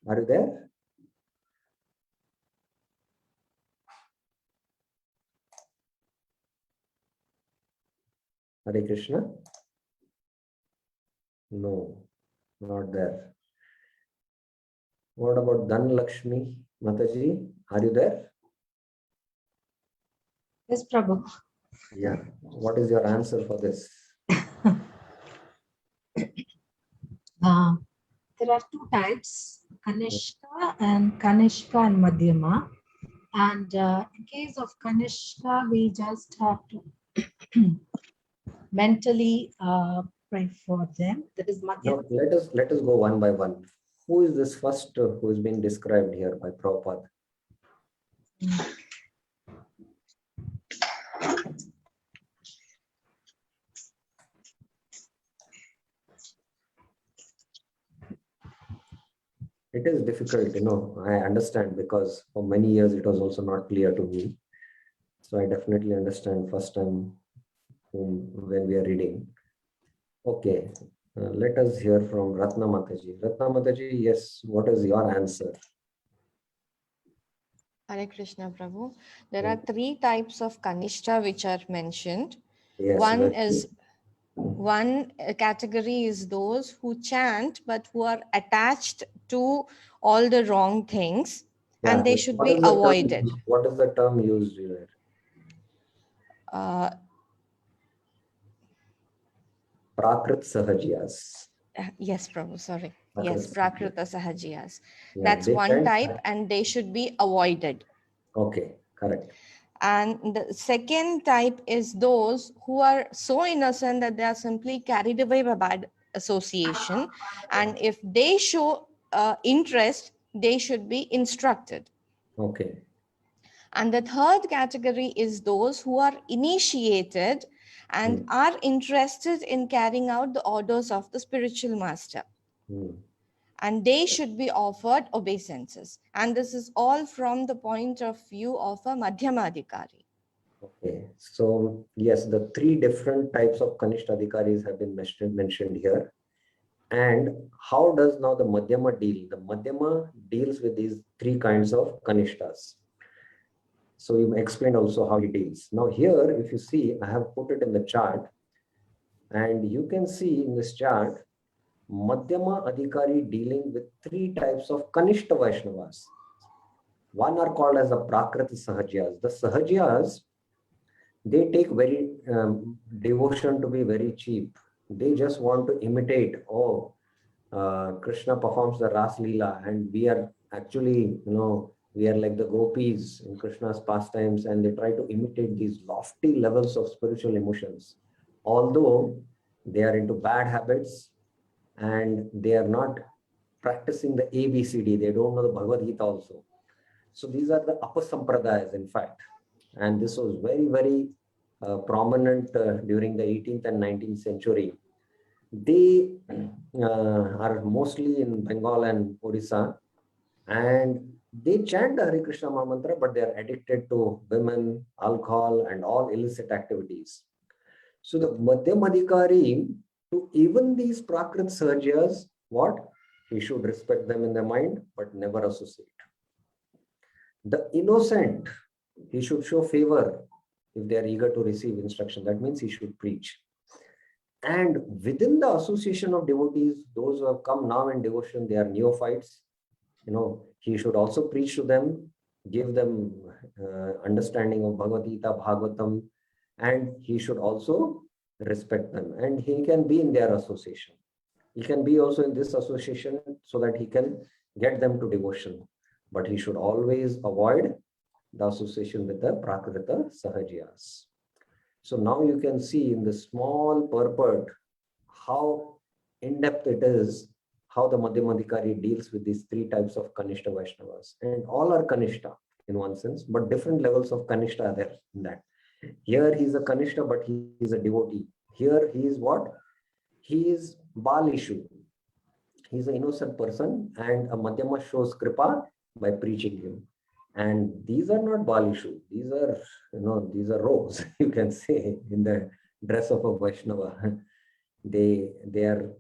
are you there? Hare Krishna? No, not there. What about Dhan Lakshmi Mataji? Are you there? Yes, Prabhu. Yeah. What is your answer for this? There are two types, Kanishta and Madhyama. And in case of Kanishta, we just have to mentally pray for them. That is Madhyama. Now, let us go one by one. Who is this first who is being described here by Prabhupada? It is difficult, I understand, because for many years it was also not clear to me. So I definitely understand first time when we are reading. Okay, let us hear from Ratna Mataji. Ratna Mataji, yes, what is your answer? Hare Krishna Prabhu. There are three types of Kanishta which are mentioned. Yes, One category is those who chant but who are attached to all the wrong things, and they should be avoided. What is the term used here? Prakrit Sahajiyas. Yes, Prabhu, sorry. Yes, Prakrita Sahajiyas. Yeah, that's one type, and they should be avoided. Okay, correct. And the second type is those who are so innocent that they are simply carried away by bad association. And if they show interest, they should be instructed. Okay. And the third category is those who are initiated and are interested in carrying out the orders of the spiritual master. and they should be offered obeisances. And this is all from the point of view of a Madhyamadhikari. Okay, so yes, the three different types of Kanishta Adhikaris have been mentioned here. And how does now the Madhyama deal? The Madhyama deals with these three kinds of Kanishtas. So you explained also how he deals. Now here, if you see, I have put it in the chart, and you can see in this chart, Madhyama Adhikari dealing with three types of Kanishta Vaishnavas. One are called as the Prakriti Sahajias. The Sahajias, they take very devotion to be very cheap. They just want to imitate, Krishna performs the Ras Leela, and we are actually, we are like the gopis in Krishna's pastimes, and they try to imitate these lofty levels of spiritual emotions. Although they are into bad habits and they are not practicing the ABCD, they don't know the Bhagavad Gita also. So these are the upper sampradayas, in fact. And this was very, very prominent during the 18th and 19th century. They are mostly in Bengal and Odisha, and they chant the Hare Krishna Mantra, but they are addicted to women, alcohol, and all illicit activities. So the Madhyamadhikari, to even these Prakrit Sahajas, what? He should respect them in their mind, but never associate. The innocent, he should show favor if they are eager to receive instruction. That means he should preach. And within the association of devotees, those who have come now in devotion, they are neophytes. He should also preach to them, give them understanding of Bhagavad Gita, Bhagavatam, and he should also respect them. And he can be in their association. He can be also in this association so that he can get them to devotion. But he should always avoid the association with the Prakrita Sahajiyas. So now you can see in the small purport how in-depth it is, how the Madhyamadhikari deals with these three types of Kanishta Vaishnavas. And all are Kanishta in one sense, but different levels of Kanishta are there in that. Here he is a Kanishta, but he is a devotee. Here he is what? He is Balishu. He is an innocent person, and a Madhyama shows Kripa by preaching him. And these are not Balishu. These are, these are rogues, you can say, in the dress of a Vaishnava. They are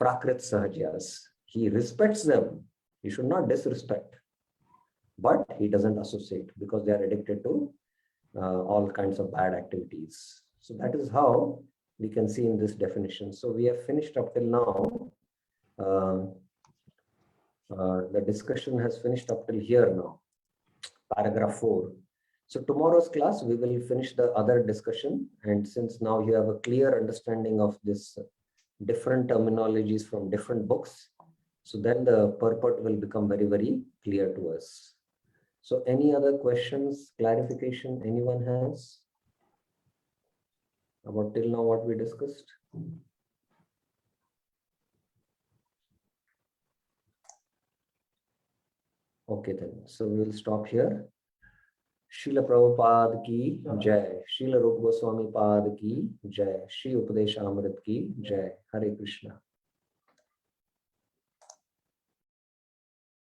Prakrit Sahajyas. He respects them. He should not disrespect. But he doesn't associate because they are addicted to all kinds of bad activities. So that is how we can see in this definition. So we have finished up till now. The discussion has finished up till here now. Paragraph 4. So tomorrow's class, we will finish the other discussion. And since now you have a clear understanding of this different terminologies from different books, so then the purport will become very, very clear to us. So any other questions, clarification anyone has about till now what we discussed? Okay then, so we will stop here. Srila Prabhupada ki jai, Srila Rupa Goswami Pad ki jai, Shri Upadesha Amrit ki jai. Hare Krishna.